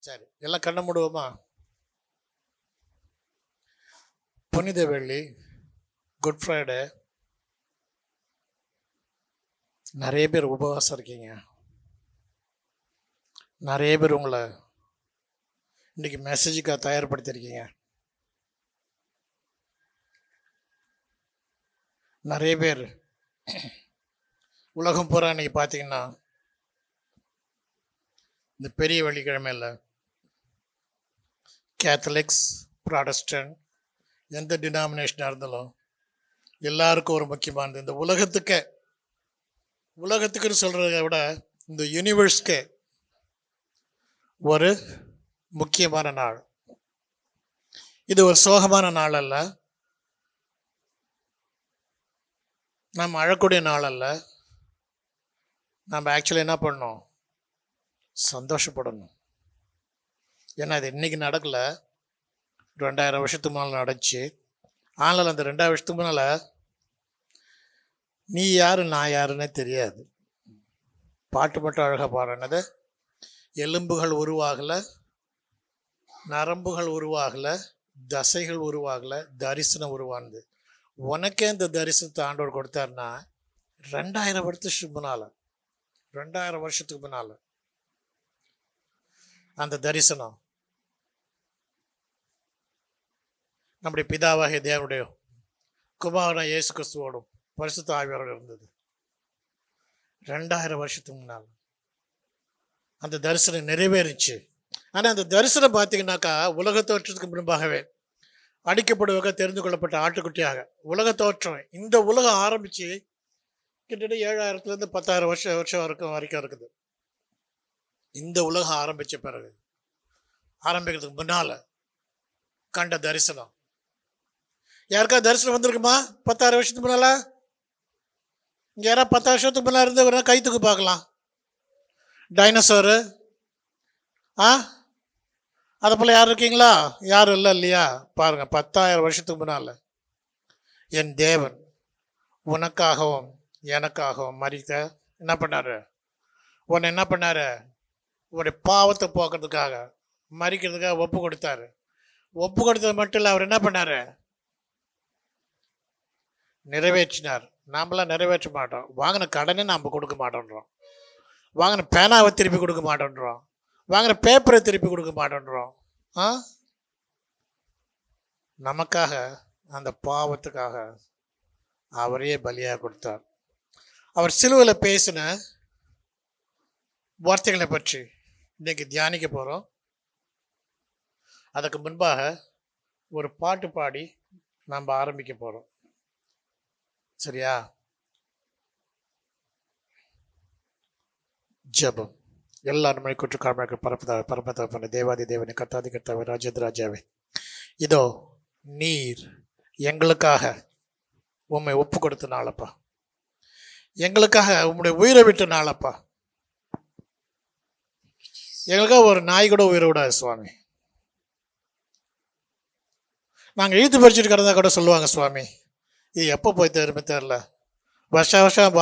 சரி, எல்லாம் கண்ண மூடுவோமா? புனித வெள்ளி, குட் ஃப்ரைடே. நிறைய பேர் உபவாசம் இருக்கீங்க. நிறைய பேர் உங்களை இன்னைக்கு மெசேஜுக்காக தயார்படுத்தியிருக்கீங்க. நிறைய பேர் உலகம் பூரா இன்னைக்கு பார்த்தீங்கன்னா இந்த பெரிய வெள்ளிக்கிழமையில் கேத்தலிக்ஸ், ப்ராடஸ்டன்ட், எந்த டினாமினேஷனாக இருந்தாலும் எல்லாருக்கும் ஒரு முக்கியமானது, இந்த உலகத்துக்குன்னு சொல்கிறத விட இந்த யூனிவர்ஸ்க்கே ஒரு முக்கியமான நாள். இது ஒரு சோகமான நாள் அல்ல, நம்ம அழக்கூடிய நாள் அல்ல. நம்ம ஆக்சுவலி என்ன பண்ணணும்? சந்தோஷப்படணும். ஏன்னா இது இன்னைக்கு நடக்கல, 2000 வருஷத்துக்கு முன்னால் நடந்துச்சு. ஆனால் அந்த 2000 வருஷத்துக்கு முன்னால் நீ யாரு நான் யாருன்னே தெரியாது. பாட்டு மட்டும் அழகாக பாடுறது, எலும்புகள் உருவாகலை, நரம்புகள் உருவாகலை, தசைகள் உருவாகலை, தரிசனம் உருவானது. உனக்கே இந்த தரிசனத்தை ஆண்டவர் கொடுத்தாருன்னா 2000 வருஷத்துக்கு முன்னால், 2000 வருஷத்துக்கு முன்னால் அந்த தரிசனம் நம்முடைய பிதாவாகிய தேவனுடைய குமாரன் இயேசு கிறிஸ்துவோடும் பரிசுத்த ஆவியோடு இருந்தது. 2000 வருஷத்துக்கு முன்னால் அந்த தரிசனம் நிறைவேறிச்சு. ஆனால் அந்த தரிசனம் பார்த்தீங்கன்னாக்கா உலக தோற்றத்துக்கு முன்பாகவே அடிக்கப்படுவதாக தெரிந்து கொள்ளப்பட்ட ஆட்டுக்குட்டியாக உலக தோற்றம், இந்த உலகம் ஆரம்பித்து கிட்டத்தட்ட 7000 10,000 வருஷம் வரைக்கும் இருக்குது. இந்த உலகம் ஆரம்பித்த பிறகு, ஆரம்பிக்கிறதுக்கு முன்னால் கண்ட தரிசனம். யாருக்கா தரிசனம் வந்திருக்குமா 10,000 வருஷத்துக்கு முன்னால? இங்கே யாராவது 10,000 வருஷத்துக்கு முன்னாடி இருந்து கைத்துக்கு பார்க்கலாம். டைனோசரு அதை போல் யார் இருக்கீங்களா? யாரும் இல்லை இல்லையா? பாருங்கள், 10,000 வருஷத்துக்கு முன்னால் என் தேவன் உனக்காகவும் எனக்காகவும் மரித்த என்ன பண்ணார்? உன்னை என்ன பண்ணார்? உன்னுடைய பாவத்தை போக்குறதுக்காக, மறிக்கிறதுக்காக ஒப்பு கொடுத்தாரு. ஒப்பு கொடுத்தது மட்டும் இல்லை, அவர் என்ன பண்ணார்? நிறைவேற்றினார். நாமெல்லாம் நிறைவேற்ற மாட்டோம். வாங்கின கடனை நாம் கொடுக்க மாட்டோன்றோம், வாங்கின பேனாவை திருப்பி கொடுக்க மாட்டோன்றோம், வாங்கின பேப்பரை திருப்பி கொடுக்க மாட்டோன்றோம். நமக்காக, அந்த பாவத்துக்காக அவரையே பலியாக கொடுத்தார். அவர் சிலுவையில் பேசின வார்த்தைகளை பற்றி இன்னைக்கு தியானிக்க போகிறோம். அதுக்கு முன்பாக ஒரு பாட்டு பாடி நம்ம ஆரம்பிக்க போகிறோம். சரியா? ஜபம். எல்லாருமே குற்றக்காரமாக பரமதவன தேவாதி தேவனை கர்த்தாதி கர்த்தாவை ராஜேந்திர ராஜாவே, இதோ நீர் எங்களுக்காக உம்மை ஒப்பு கொடுத்த நாளப்பா, எங்களுக்காக உம்முடைய உயிரை விட்ட நாளப்பா. எங்களுக்காக ஒரு நாய் கூட உயிரை விடாது சுவாமி. நாங்கள் இழுத்து பறிச்சுட்டு கிடந்தா கூட சொல்லுவாங்க சுவாமி, இது எப்போ போய் தெரில, வருஷம்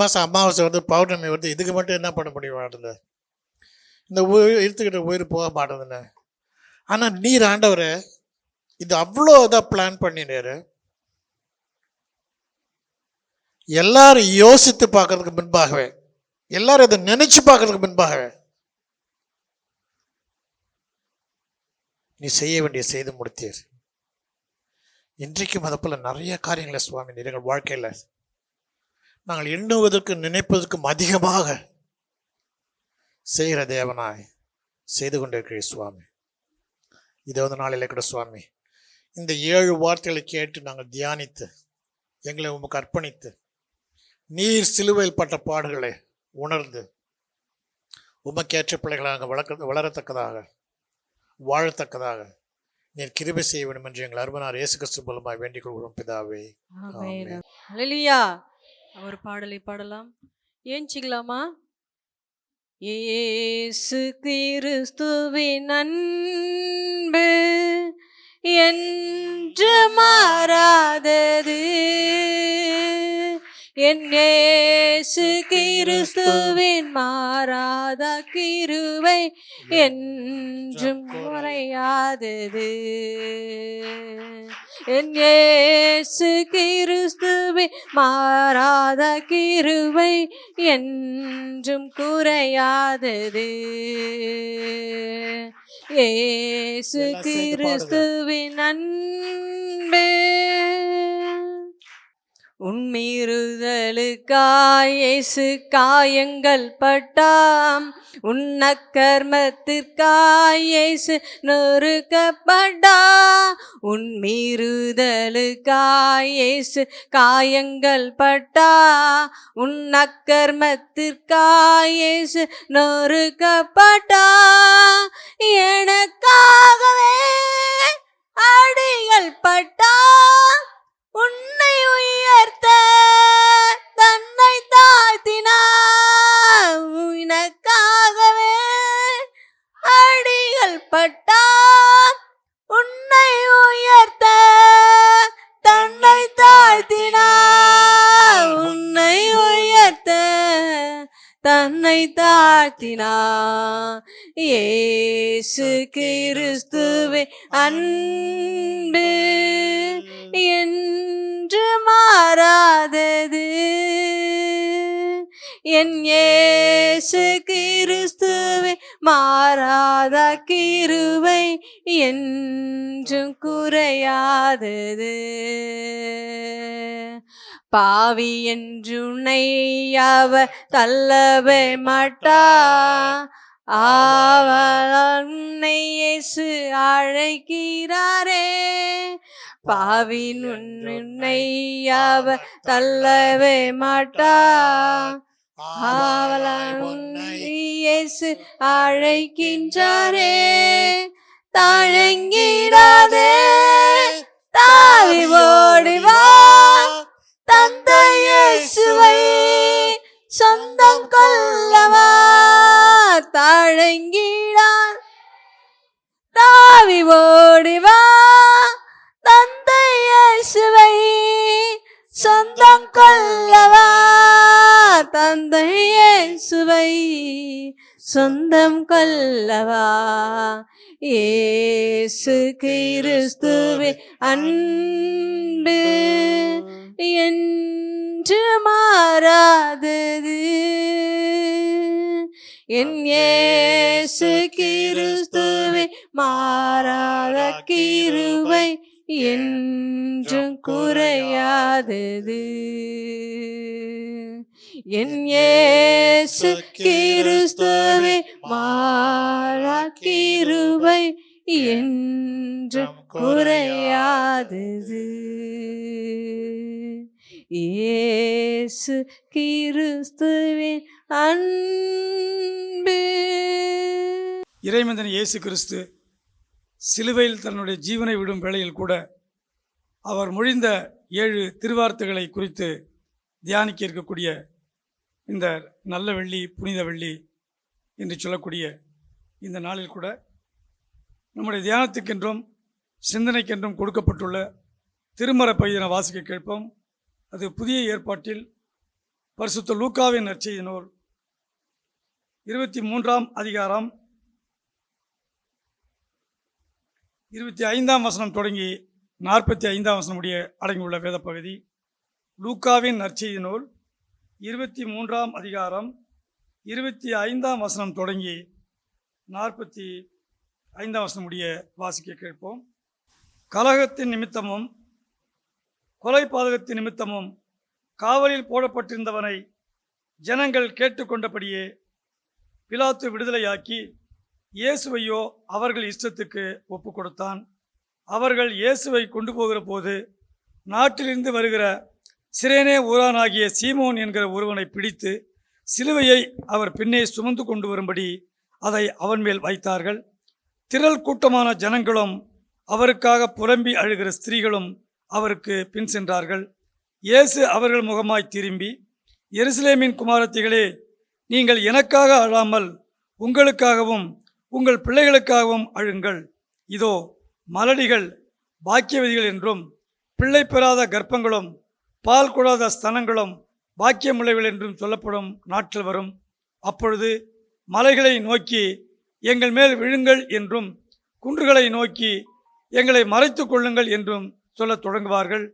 மாதம் அமாவாசை வருது, பௌர்ணமி வருது, இதுக்கு மட்டும் என்ன பண்ண முடிய மாட்டேங்குது, இந்த இழுத்துக்கிட்ட உயிர் போக மாட்டேங்குதுன்னு. ஆனால் நீர் ஆண்டவரை இது அவ்வளோ இதாக பிளான் பண்ணினாரு. எல்லாரும் யோசித்து பார்க்கறதுக்கு முன்பாகவே, எல்லாரும் இதை நினைச்சு பார்க்கறதுக்கு முன்பாகவே நீ செய்ய வேண்டிய செய்து முடித்தீர். இன்றைக்கும் அதை போல நிறைய காரியங்களை சுவாமி எங்கள் வாழ்க்கையில் நாங்கள் எண்ணுவதற்கு நினைப்பதற்கும் அதிகமாக செய்கிற தேவனாய் செய்து கொண்டிருக்கிறீர் சுவாமி. இதை நாளில் கூட சுவாமி இந்த 7 வார்த்தைகளை கேட்டு நாங்கள் தியானித்து எங்களை உமக்கு அர்ப்பணித்து நீர் சிலுவையில் பட்ட பாடுகளை உணர்ந்து உமக்கேற்ற பிள்ளைகளாக வளரத்தக்கதாக வாழத்தக்கதாக நீர் கிருபை செய்ய வேண்டும் என்று எங்கள் அருமனார் இயேசு கிறிஸ்து மூலமாய் வேண்டிக் கொள்கிறோம் பிதாவே. ஹல்லேலூயா. ஒரு பாடலை பாடலாம், ஏஞ்சிக்கலாமா? இயேசு கிறிஸ்துவின் அன்பு என்று மாறாதது, என் இயேசு கிறிஸ்துவின் மாறாத கிருபை என்றும் குறையாதது. என் இயேசு கிறிஸ்துவின் மாறாத கிருபை என்றும் குறையாதது. இயேசு எல்லாம் சேர்ந்து கிறிஸ்துவின் அன்பு உன்மீறுதலுக்காய் இயேசு காயங்கள் பட்டாம். உன்னக்கர்மத்திற்காய் இயேசு நொறுக்கப்பட்டா. உன்மீறுதலுக்காய் இயேசு காயங்கள் பட்டா. உன்னக்கர்மத்திற்காய் இயேசு நொறுக்கப்பட்டா. எனக்காகவே அடிகள் பட்டா. உன்னை உயர்த்த தன்னை தாழ்த்தினார். உனக்காகவே அடிகள் பட்டார். உன்னை உயர்த்த தன்னை தாழ்த்தினார். உன்னை உயர்த்த தன்னை தாழ்த்தினார். இயேசு கிறிஸ்துவே அன்பு என்று மாறாதது. என் இயேசு கிறிஸ்துவே மாறாத கிருபை என்றும் குறையாதது. பாவி என்றுன்னை அவர் தள்ளவே மாட்டா. உன்னை இயேசு அழைக்கிறாரே. பாவின் உன்னை அவர் தள்ளவே மாட்டா. உன்னை இயேசு அழைக்கின்றாரே. தயங்கிடாதே தாவி ஓடிவா. தந்தை இயேசுவை சொந்தம் கொள்ளவா. தயங்கிடான் தாவி ஓடிவா. தந்தை இயேசுவை சொந்தம் கொள்ளவா. தந்தை இயேசுவை சொந்தம் கொள்ளவா. இயேசு கிறிஸ்துவே அன்பு என்று மாறாதது. என் இயேசு கிறிஸ்துவே மாறாத கிருபை என்றும் குறையாதது. என் இயேசு கிறிஸ்துவே மாறா கிருபை என்றும் குறையாதது. இயேசு கிறிஸ்துவின் அன்பு. இறைமகன் இயேசு கிறிஸ்து சிலுவையில் தன்னுடைய ஜீவனை விடும் வேளையில் கூட அவர் மொழிந்த 7 திருவார்த்தைகளை குறித்து தியானிக்க இருக்கக்கூடிய இந்த நல்ல வெள்ளி, புனித வெள்ளி என்று சொல்லக்கூடிய இந்த நாளில் கூட நம்முடைய தியானத்துக்கென்றும் சிந்தனைக்கென்றும் கொடுக்கப்பட்டுள்ள திருமறை பகுதியினை வாசிக்க கேட்போம். அது புதிய ஏற்பாட்டில் பரிசுத்த லூக்காவின் நற்செய்தி நூல் 23ஆம் அதிகாரம் 25ஆம் வசனம் தொடங்கி 45ஆம் வசனம் முடிய அடங்கியுள்ள வேத பகுதி. லூக்காவின் நற்செய்தி நூல் 23ஆம் அதிகாரம் 25ஆம் வசனம் தொடங்கி 45ஆம் வசனம் முடிய வாசிக்க கேட்போம். கலகத்தின் நிமித்தமும் கொலை பாதகத்தின் நிமித்தமும் காவலில் போடப்பட்டிருந்தவனை ஜனங்கள் கேட்டுக்கொண்டபடியே பிலாத்து விடுதலையாக்கி இயேசுவையோ அவர்கள் இஷ்டத்துக்கு ஒப்பு கொடுத்தான். அவர்கள் இயேசுவை கொண்டு போகிற போது நாட்டிலிருந்து வருகிற சிரேனே ஊரானாகிய சீமோன் என்கிற ஒருவனை பிடித்து சிலுவையை அவர் பின்னே சுமந்து கொண்டு வரும்படி அதை அவன் மேல் வைத்தார்கள். திரள் கூட்டமான ஜனங்களும் அவருக்காக புலம்பி அழுகிற ஸ்திரீகளும் அவருக்கு பின் சென்றார்கள். இயேசு அவர்கள் முகமாய் திரும்பி, எருசலேமின் குமாரத்திகளே, நீங்கள் எனக்காக அழாமல் உங்களுக்காகவும் உங்கள் பிள்ளைகளுக்காகவும் அழுங்கள். இதோ மலடிகள் பாக்கியவதிகள் என்றும் பிள்ளை பெறாத கர்ப்பங்களும் பால் கொடாத ஸ்தனங்களும் பாக்கியமுள்ளவர்கள் என்றும் சொல்லப்படும் நாட்கள் வரும். அப்பொழுது மலைகளை நோக்கி எங்கள் மேல் விழுங்கள் என்றும், குன்றுகளை நோக்கி எங்களை மறைத்து கொள்ளுங்கள் என்றும் சொல்லத் தொடங்குவார்கள்.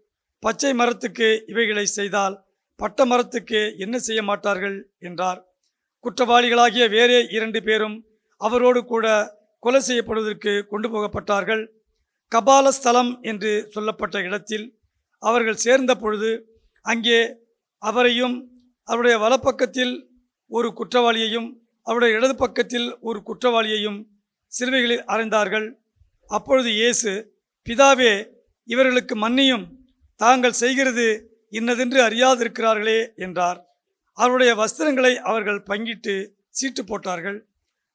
பச்சை மரத்துக்கு இவைகளை செய்தால் பட்ட மரத்துக்கு என்ன செய்ய மாட்டார்கள் என்றார். குற்றவாளிகளாகிய வேறே 2 பேரும் அவரோடு கூட கொலை செய்யப்படுவதற்கு கொண்டு போகப்பட்டார்கள். கபால ஸ்தலம் என்று சொல்லப்பட்ட இடத்தில் அவர்கள் சேர்ந்த பொழுது அங்கே அவரையும் அவருடைய வலப்பக்கத்தில் ஒரு குற்றவாளியையும் அவருடைய இடது பக்கத்தில் ஒரு குற்றவாளியையும் சிலுவைகளில் அறைந்தார்கள். அப்பொழுது இயேசு, பிதாவே, இவர்களுக்கு மன்னியும், தாங்கள் செய்கிறது இன்னதென்று அறியாதிருக்கிறார்களே என்றார். அவருடைய வஸ்திரங்களை அவர்கள் பங்கிட்டு சீட்டு போட்டார்கள்.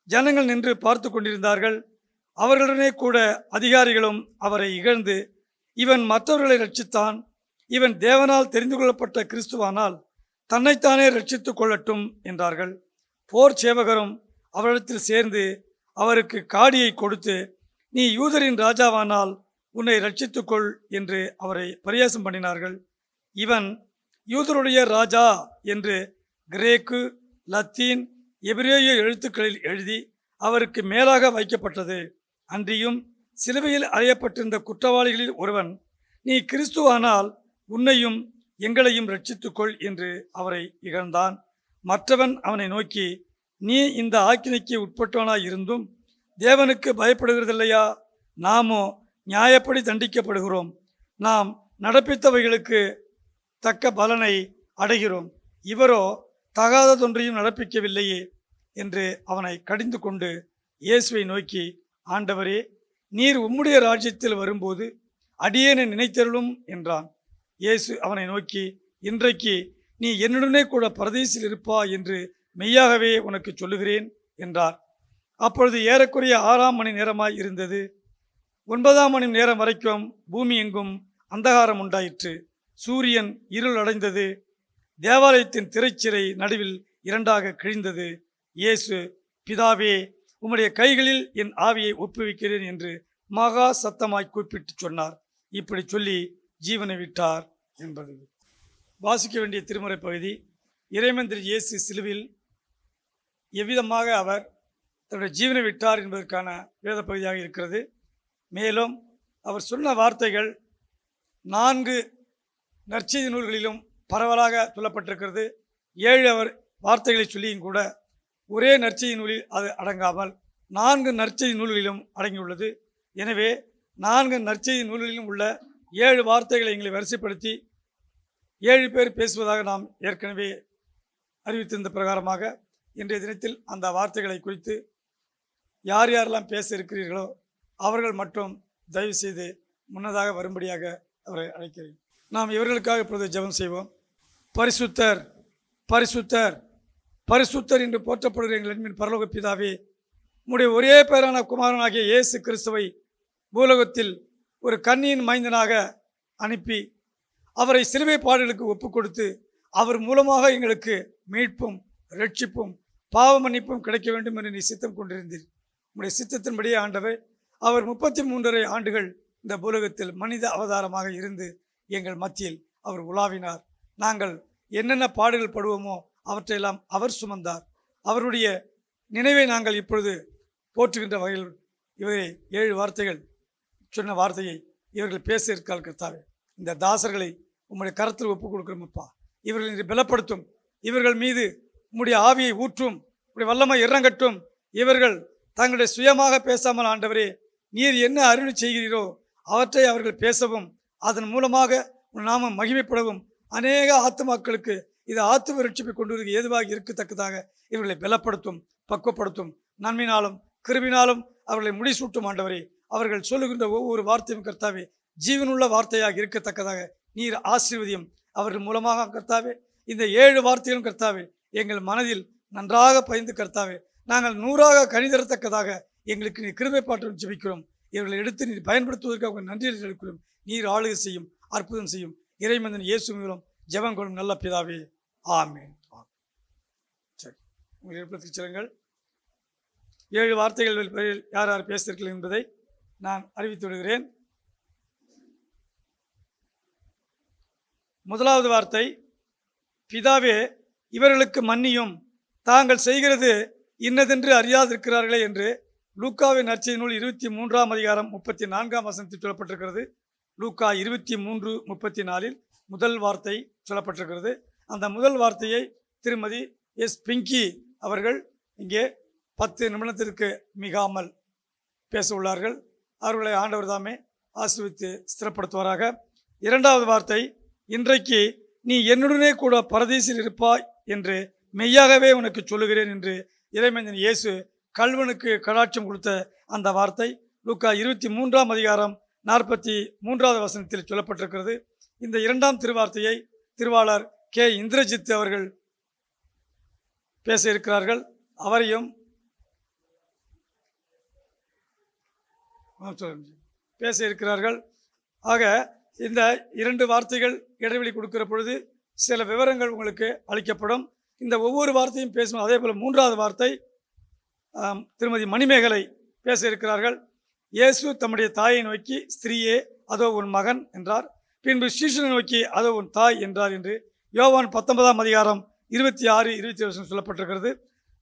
ஜனங்கள் நின்று பார்த்து கொண்டிருந்தார்கள். அவர்களுடனே கூட அதிகாரிகளும் அவரை இகழ்ந்து, இவன் மற்றவர்களை ரட்சித்தான், இவன் தேவனால் தெரிந்து கொள்ளப்பட்ட கிறிஸ்துவானால் தன்னைத்தானே ரட்சித்து கொள்ளட்டும் என்றார்கள். போர் சேவகரும் அவரிடத்தில் சேர்ந்து அவருக்கு காடியை கொடுத்து, நீ யூதரின் ராஜாவானால் உன்னை ரட்சித்துக்கொள் என்று அவரை பரியாசம் பண்ணினார்கள். இவன் யூதருடைய ராஜா என்று கிரேக்கு, லத்தீன், எபிரேய எழுத்துக்களில் எழுதி அவருக்கு மேலாக வைக்கப்பட்டது. அன்றியும் சிலுவையில் அறையப்பட்டிருந்த குற்றவாளிகளில் ஒருவன், நீ கிறிஸ்துவானால் உன்னையும் எங்களையும் ரட்சித்துக்கொள் என்று அவரை இகழ்ந்தான். மற்றவன் அவனை நோக்கி, நீ இந்த ஆக்கினைக்கு உட்பட்டவனாய் இருந்தும் தேவனுக்கு பயப்படுகிறதில்லையா? நாமோ நியாயப்படி தண்டிக்கப்படுகிறோம். நாம் நடப்பித்தவைகளுக்கு தக்க பலனை அடைகிறோம். இவரோ தகாததொன்றையும் நடப்பிக்கவில்லையே என்று அவனை கடிந்து கொண்டு இயேசுவை நோக்கி, ஆண்டவரே, நீர் உம்முடைய ராஜ்யத்தில் வரும்போது அடியேனை நினைத்தருளும் என்றான். இயேசு அவனை நோக்கி, இன்றைக்கு நீ என்னுடனே கூட பரதீசில் இருப்பா என்று மெய்யாகவே உனக்கு சொல்லுகிறேன் என்றார். அப்பொழுது ஏறக்குறைய 6ஆம் மணி நேரமாய் இருந்தது. 9ஆம் மணி நேரம் வரைக்கும் பூமி எங்கும் அந்தகாரம் உண்டாயிற்று. சூரியன் இருள் அடைந்தது. தேவாலயத்தின் திரைச்சிறை நடுவில் 2ஆக கிழிந்தது. இயேசு, பிதாவே, உம்முடைய கைகளில் என் ஆவியை ஒப்புவிக்கிறேன் என்று மகா சத்தமாய் கூப்பிட்டு சொன்னார். இப்படி சொல்லி ஜீவனை விட்டார் என்பது வாசிக்க வேண்டிய திருமுறை பகுதி. இறைமந்திரி இயேசு சிலுவில் எவ்விதமாக அவர் தன்னுடைய ஜீவனை விட்டார் என்பதற்கான வேத பகுதியாக இருக்கிறது. மேலும் அவர் சொன்ன வார்த்தைகள் 4 நற்செய்தி நூல்களிலும் பரவலாக சொல்லப்பட்டிருக்கிறது. 7 அவர் வார்த்தைகளை சொல்லியும் கூட ஒரே நற்செய்தி நூலில் அது அடங்காமல் 4 நற்செய்தி நூல்களிலும் அடங்கியுள்ளது. எனவே 4 நற்செய்தி நூல்களிலும் உள்ள 7 வார்த்தைகளை எங்களை வரிசைப்படுத்தி 7 பேர் பேசுவதாக நாம் ஏற்கனவே அறிவித்திருந்த பிரகாரமாக இன்றைய தினத்தில் அந்த வார்த்தைகளை குறித்து யார் யாரெல்லாம் பேச இருக்கிறீர்களோ அவர்கள் மட்டும் தயவு செய்து முன்னதாக வரும்படியாக அவரை அழைக்கிறேன். நாம் இவர்களுக்காக இப்பொழுது ஜெபம் செய்வோம். பரிசுத்தர், பரிசுத்தர், பரிசுத்தர் என்று போற்றப்படுகிற எங்கள் அன்பின் பரலோக பிதாவே, உம்முடைய ஒரே பேரான குமாரனாகிய இயேசு கிறிஸ்துவை பூலோகத்தில் ஒரு கன்னியின் மைந்தனாக அனுப்பி அவரை சிலுவை பாடுகளுக்கு ஒப்பு கொடுத்து அவர் மூலமாக எங்களுக்கு மீட்பும் ரட்சிப்பும் பாவ மன்னிப்பும் கிடைக்க வேண்டும் என்று நீ சித்தம் கொண்டிருந்தீர். உம்முடைய சித்தத்தின்படியே ஆண்டவர் அவர் 33.5 ஆண்டுகள் இந்த பூலோகத்தில் மனித அவதாரமாக இருந்து எங்கள் மத்தியில் அவர் உலாவினார். நாங்கள் என்னென்ன பாடுகள் படுவோமோ அவற்றையெல்லாம் அவர் சுமந்தார். அவருடைய நினைவை நாங்கள் இப்பொழுது போற்றுகின்ற வகையில் இவரை 7 வார்த்தைகள் சொன்ன வார்த்தையை இவர்கள் பேச இருக்கால் கர்த்தாவே, இந்த தாசர்களை உம்முடைய கரத்தில் ஒப்புக் கொடுக்கிறோம் அப்பா. இவர்கள் இன்று பலப்படுத்தும், இவர்கள் மீது உம்முடைய ஆவியை ஊற்றும், உம்முடைய வல்லமை இறங்கட்டும். இவர்கள் தங்களுடைய சுயமாக பேசாமல் ஆண்டவரே, நீர் என்ன அருள் செய்கிறீரோ அவற்றை அவர்கள் பேசவும், அதன் மூலமாக உன் நாமம் மகிமைப்படவும், அநேக ஆத்துமாக்களுக்கு இது ஆத்தும ரட்சிப்பை கொண்டு வருவதற்கு ஏதுவாக இருக்கத்தக்கதாக இவர்களை பலப்படுத்தும், பக்குவப்படுத்தும். நன்மையினாலும் கிருபினாலும் அவர்களை முடிசூட்டும் ஆண்டவரே. அவர்கள் சொல்லுகின்ற ஒவ்வொரு வார்த்தையும் கர்த்தாவே ஜீவனுள்ள வார்த்தையாக இருக்கத்தக்கதாக நீர் ஆசீர்வதியும். அவர்கள் மூலமாக கர்த்தாவே இந்த 7 வார்த்தைகளும் கர்த்தாவே எங்கள் மனதில் நன்றாக பயந்து கர்த்தாவே நாங்கள் 100ஆக கனிதரத்தக்கதாக எங்களுக்கு நீர் கிருபை பாற்றம் ஜெபிக்கிறோம். இவர்களை எடுத்து நீர் பயன்படுத்துவதற்காக நன்றியை எடுக்கிறோம். நீர் ஆளுகை செய்யும், அற்புதம் செய்யும். இறைமந்தன் இயேசு மூலம் ஜெபம் கொள்ளும் நல்ல பிதாவே, ஆமென். சரி, உங்கள் இடத்துக்கு செல்லுங்கள். 7 வார்த்தைகள் யார் யார் பேசுகிறீர்கள் என்பதை நான் அறிவித்து விடுகிறேன். முதலாவது வார்த்தை பிதாவே, இவர்களுக்கு மன்னியும், தாங்கள் செய்கிறது இன்னதென்று அறியாதிருக்கிறார்களே என்று லூக்காவின் நற்செய்தி நூல் 23ஆம் அதிகாரம் 34ஆம் வசனத்தில் சொல்லப்பட்டிருக்கிறது. லூக்கா 23:34 முதல் வார்த்தை சொல்லப்பட்டிருக்கிறது. அந்த முதல் வார்த்தையை திருமதி எஸ் பிங்கி அவர்கள் இங்கே 10 நிமிடத்திற்கு மிகாமல் பேச உள்ளார்கள். அவர்களை ஆண்டவர் தாமே ஆசீர்வதித்து ஸ்திரப்படுத்துவாராக. இரண்டாவது வார்த்தை, இன்றைக்கு நீ என்னுடனே கூட பரதீசில் இருப்பாய் என்று மெய்யாகவே உனக்கு சொல்லுகிறேன் என்று இறைமனிதன் இயேசு கல்வனுக்கு கடாட்சம் கொடுத்த அந்த வார்த்தை லூக்கா 23ஆம் அதிகாரம் 43வது வசனத்தில் சொல்லப்பட்டிருக்கிறது. இந்த இரண்டாம் திருவார்த்தையை திருவாளர் கே இந்திரஜித் அவர்கள் பேச இருக்கிறார்கள். அவரையும் பேச இருக்கிறார்கள். ஆக இந்த 2 வார்த்தைகள் இடைவெளி கொடுக்கிற பொழுது சில விவரங்கள் உங்களுக்கு அளிக்கப்படும். இந்த ஒவ்வொரு வார்த்தையும் பேசும். அதே போல் 3வது வார்த்தை திருமதி மணிமேகலை பேச இருக்கிறார்கள். இயேசு தம்முடைய தாயை நோக்கி, ஸ்திரீயே அதோ உன் மகன் என்றார். பின்பு சீஷனை நோக்கி, அதோ உன் தாய் என்றார் என்று யோவான் 19ஆம் அதிகாரம் 26-27 சொல்லப்பட்டிருக்கிறது.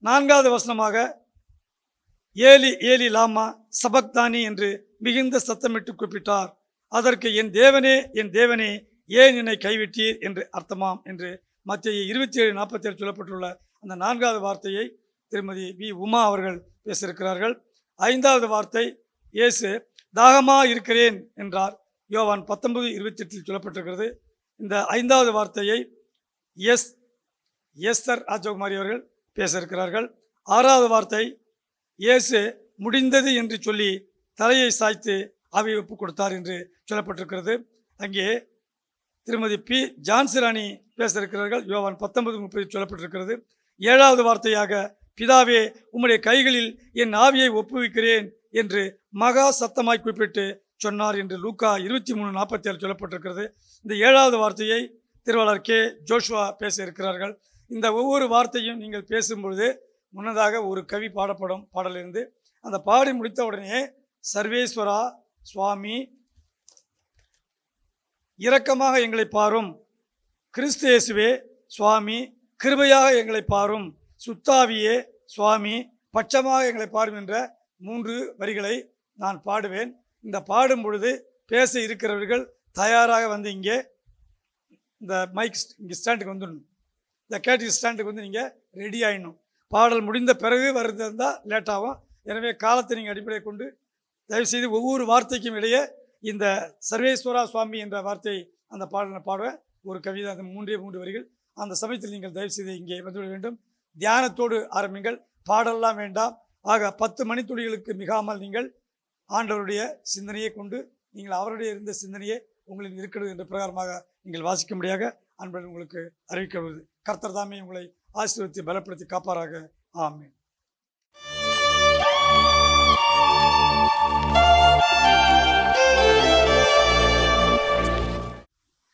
4வது வசனமாக, ஏலி ஏலி லாமா சபக்தானி என்று மிகுந்த சத்தமிட்டு கூப்பிட்டார். அதற்கு என் தேவனே ஏன் என்னை கைவிட்டீர் என்று அர்த்தமாம் என்று மத்தேயு 27:47 சொல்லப்பட்டுள்ள அந்த 4வது வார்த்தையை திருமதி வி உமா அவர்கள் பேசியிருக்கிறார்கள். 5வது வார்த்தை, இயேசு தாகமா இருக்கிறேன் என்றார். யோவான் 19:28 சொல்லப்பட்டிருக்கிறது. இந்த 5வது வார்த்தையை எஸ்தர் ராஜகுமாரி அவர்கள் பேச இருக்கிறார்கள். 6வது வார்த்தை, இயேசு முடிந்தது என்று சொல்லி தலையை சாய்த்து ஆவி ஒப்பு கொடுத்தார் என்று சொல்லப்பட்டிருக்கிறது. அங்கே திருமதி பி ஜான்சிராணி பேச இருக்கிறார்கள். யோவான் 19:30 சொல்லப்பட்டிருக்கிறது. 7வது வார்த்தையாக, பிதாவே உம்முடைய கைகளில் என் ஆவியை ஒப்புவிக்கிறேன் என்று மகா சத்தமாய் குறிப்பிட்டு சொன்னார் என்று லூக்கா 23:47 சொல்லப்பட்டிருக்கிறது. இந்த 7வது வார்த்தையை திருவாளர் கே ஜோஷுவா பேச இருக்கிறார்கள். இந்த ஒவ்வொரு வார்த்தையும் நீங்கள் பேசும்பொழுது முன்னதாக ஒரு கவி பாடப்படும். பாடலிருந்து அந்த பாடி முடித்த உடனே, சர்வேஸ்வரா சுவாமி இரக்கமாக எங்களை பாரும், கிறிஸ்து இயேசுவே சுவாமி கிருபையாக எங்களை பாரும், சுத்தாவியே சுவாமி பட்சமாக எங்களை பாரும் என்ற 3 வரிகளை நான் பாடுவேன். இந்த பாடும் பொழுது பேச இருக்கிறவர்கள் தயாராக வந்து இங்கே இந்த மைக் இங்கே ஸ்டாண்டுக்கு வந்துடணும். இந்த கேட்டரி ஸ்டாண்டுக்கு வந்து நீங்கள் ரெடி ஆகிடணும். பாடல் முடிந்த பிறகு வருது இருந்தால் லேட்டாகும். எனவே காலத்தை நீங்கள் அடிப்படையை கொண்டு தயவுசெய்து ஒவ்வொரு வார்த்தைக்கும் இடையே இந்த சர்வேஸ்வரா சுவாமி என்ற வார்த்தையை அந்த பாடலை பாடுவேன். ஒரு கவிதை, அந்த 3 வரிகள். அந்த சமயத்தில் நீங்கள் தயவுசெய்து இங்கே வந்துவிட வேண்டும். தியானத்தோடு ஆரம்பிங்கள், பாடலாம் வேண்டாம். ஆக 10 மணித்துளிகளுக்கு மிகாமல் நீங்கள் ஆண்டவருடைய சிந்தனையை கொண்டு நீங்கள் அவருடைய இருந்த சிந்தனையே உங்களின் இருக்கிறது என்ற பிரகாரமாக நீங்கள் வாசிக்கும்படியாக அன்புடன் உங்களுக்கு அறிவிக்கப்படுவது. கர்த்தர் தாமே உங்களை ஆசீர்வதித்து பலப்படுத்தி காப்பாராக. ஆமென்.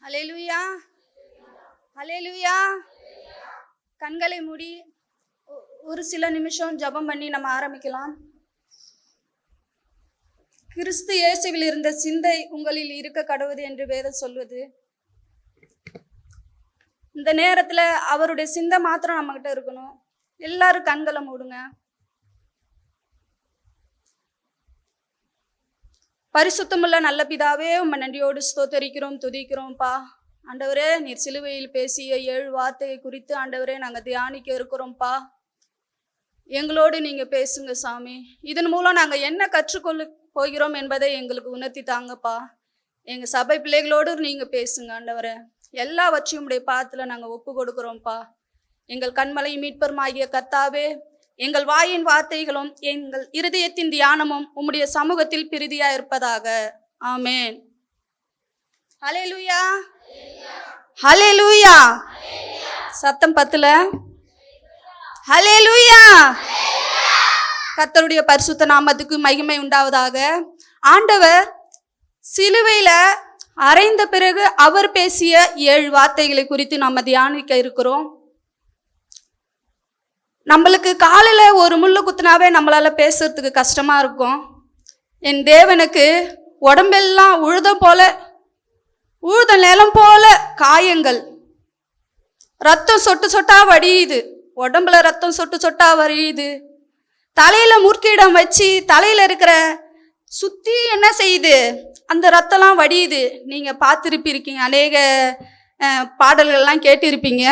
ஹல்லேலூயா, ஹல்லேலூயா. கண்களை மூடி ஒரு சில நிமிஷம் ஜெபம் பண்ணி நம்ம ஆரம்பிக்கலாம். கிறிஸ்து இயேசுவில் இருந்த சிந்தை உங்களில் இருக்க கடவுது என்று வேதம் சொல்வது. இந்த நேரத்துல அவருடைய சிந்தை மாத்திரம் நம்ம கிட்ட இருக்கணும். எல்லாரும் கண்களை மூடுங்க. பரிசுத்தமுள்ள நல்ல பிதாவே, உம்மை நன்றியோடு ஸ்தோத்தரிக்கிறோம், துதிக்கிறோம்ப்பா. ஆண்டவரே, நீர் சிலுவையில் பேசிய 7 வார்த்தையை குறித்து ஆண்டவரே நாங்கள் தியானிக்க இருக்கிறோம்ப்பா. எங்களோடு நீங்க பேசுங்க சாமி. இதன் மூலம் நாங்க என்ன கற்றுக்கொள்ள போகிறோம் என்பதை எங்களுக்கு உணர்த்தி தாங்கப்பா. எங்க சபை பிள்ளைகளோடு நீங்க பேசுங்க ஆண்டவரே. எல்லாவற்றையும் உடைய பாதத்துல நாங்க ஒப்பு கொடுக்கிறோம்ப்பா. எங்கள் கண்மலை மீட்பருமாகிய கர்த்தாவே, எங்கள் வாயின் வார்த்தைகளும் எங்கள் இருதயத்தின் தியானமும் உம்முடைய சமூகத்தில் பிரீதியா இருப்பதாக. ஆமென். ஹல்லேலூயா, ஹல்லேலூயா. சத்தம் பத்தல. ஹல்லேலூயா. கர்த்தருடைய பரிசுத்த நாமத்துக்கு மகிமை உண்டாவதாக. ஆண்டவர் சிலுவையில அறைந்த பிறகு அவர் பேசிய 7 வார்த்தைகளை குறித்து நம்ம தியானிக்க இருக்கிறோம். நம்மளுக்கு காலில் ஒரு முள்ளு குத்துனாவே நம்மளால பேசுறதுக்கு கஷ்டமா இருக்கும். என் தேவனுக்கு உடம்பெல்லாம் உழுத நிலம் போல காயங்கள், ரத்தம் சொட்டு சொட்டா வடியுது, உடம்புல ரத்தம் சொட்டு சொட்டா வடியுது. தலையில முற்கிடம் வச்சு தலையில இருக்கிற சுத்தி என்ன செய்யுது, அந்த ரத்தம்லாம் வடியுது. நீங்க பார்த்துருப்பீங்க, அநேக பாடல்கள்லாம் கேட்டிருப்பீங்க.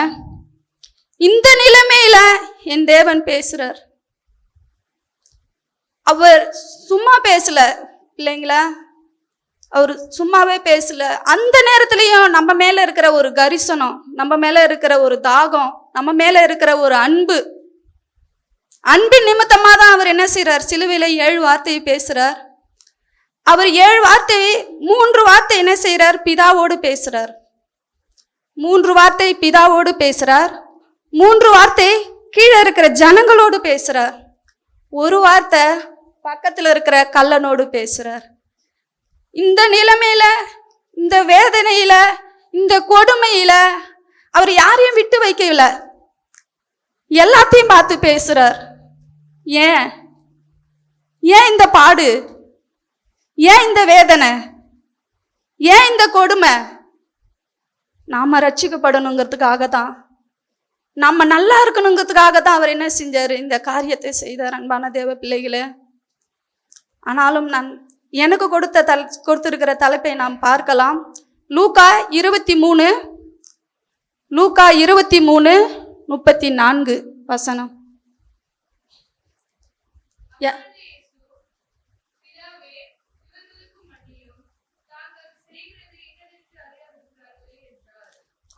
இந்த நிலைமையில என் தேவன் பேசுறார். அவர் சும்மா பேசல இல்லைங்களா, அவர் சும்மாவே பேசல. அந்த நேரத்திலையும் நம்ம மேல இருக்கிற ஒரு கரிசனம், நம்ம மேல இருக்கிற ஒரு தாகம், நம்ம மேல இருக்கிற ஒரு அன்பின் நிமித்தமா தான் அவர் என்ன செய்யறார், சிலுவையில 7 வார்த்தையை பேசுறார். அவர் 7 வார்த்தை, 3 வார்த்தை என்ன செய்யறார், பிதாவோடு பேசுறார். 3 வார்த்தை பிதாவோடு பேசுறார், 3 வார்த்தை கீழே இருக்கிற ஜனங்களோடு பேசுறார், 1 வார்த்தை பக்கத்துல இருக்கிற கள்ளனோடு பேசுறார். இந்த நிலைமையில, இந்த வேதனையில, இந்த கொடுமையில அவர் யாரையும் விட்டு வைக்கல, எல்லாத்தையும் பார்த்து பேசுறார். ஏன் இந்த பாடு, ஏன் இந்த வேதனை, ஏன் இந்த கொடுமை? நாம ரட்சிக்கப்படணுங்கிறதுக்காக தான், நம்ம நல்லா இருக்கணுங்கிறதுக்காக தான் அவர் என்ன செஞ்சாரு, இந்த காரியத்தை செய்தார். அன்பான தேவ பிள்ளைகளே, ஆனாலும் நான் எனக்கு கொடுத்திருக்கிற தலைப்பை நாம் பார்க்கலாம். லூக்கா 23:34 வசனம்.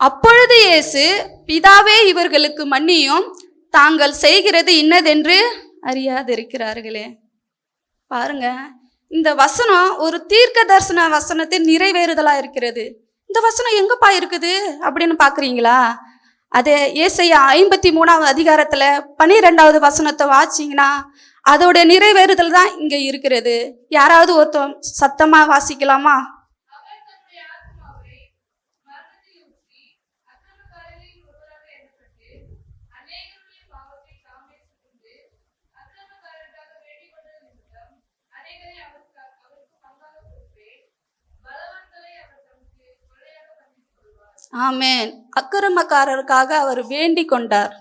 அப்பொழுது இயேசு, பிதாவே இவர்களுக்கு மன்னியும், தாங்கள் செய்கிறது இன்னதென்று அறியாதிருக்கிறார்களே. பாருங்க, இந்த வசனம் ஒரு தீர்க்க தரிசன வசனத்தின் நிறைவேறுதலா இருக்கிறது. இந்த வசனம் எங்கப்பா இருக்குது அப்படின்னு பாக்குறீங்களா? அதே ஏசாயா 53ஆவது அதிகாரத்துல 12வது வசனத்தை வாசிங்கன்னா அதோட நிறைவேறுதல் தான் இங்க இருக்கிறது. யாராவது ஒருத்தன் சத்தமா வாசிக்கலாமா? ஆமென். அக்கிரமக்காரருக்காக அவர் வேண்டிக் கொண்டார்.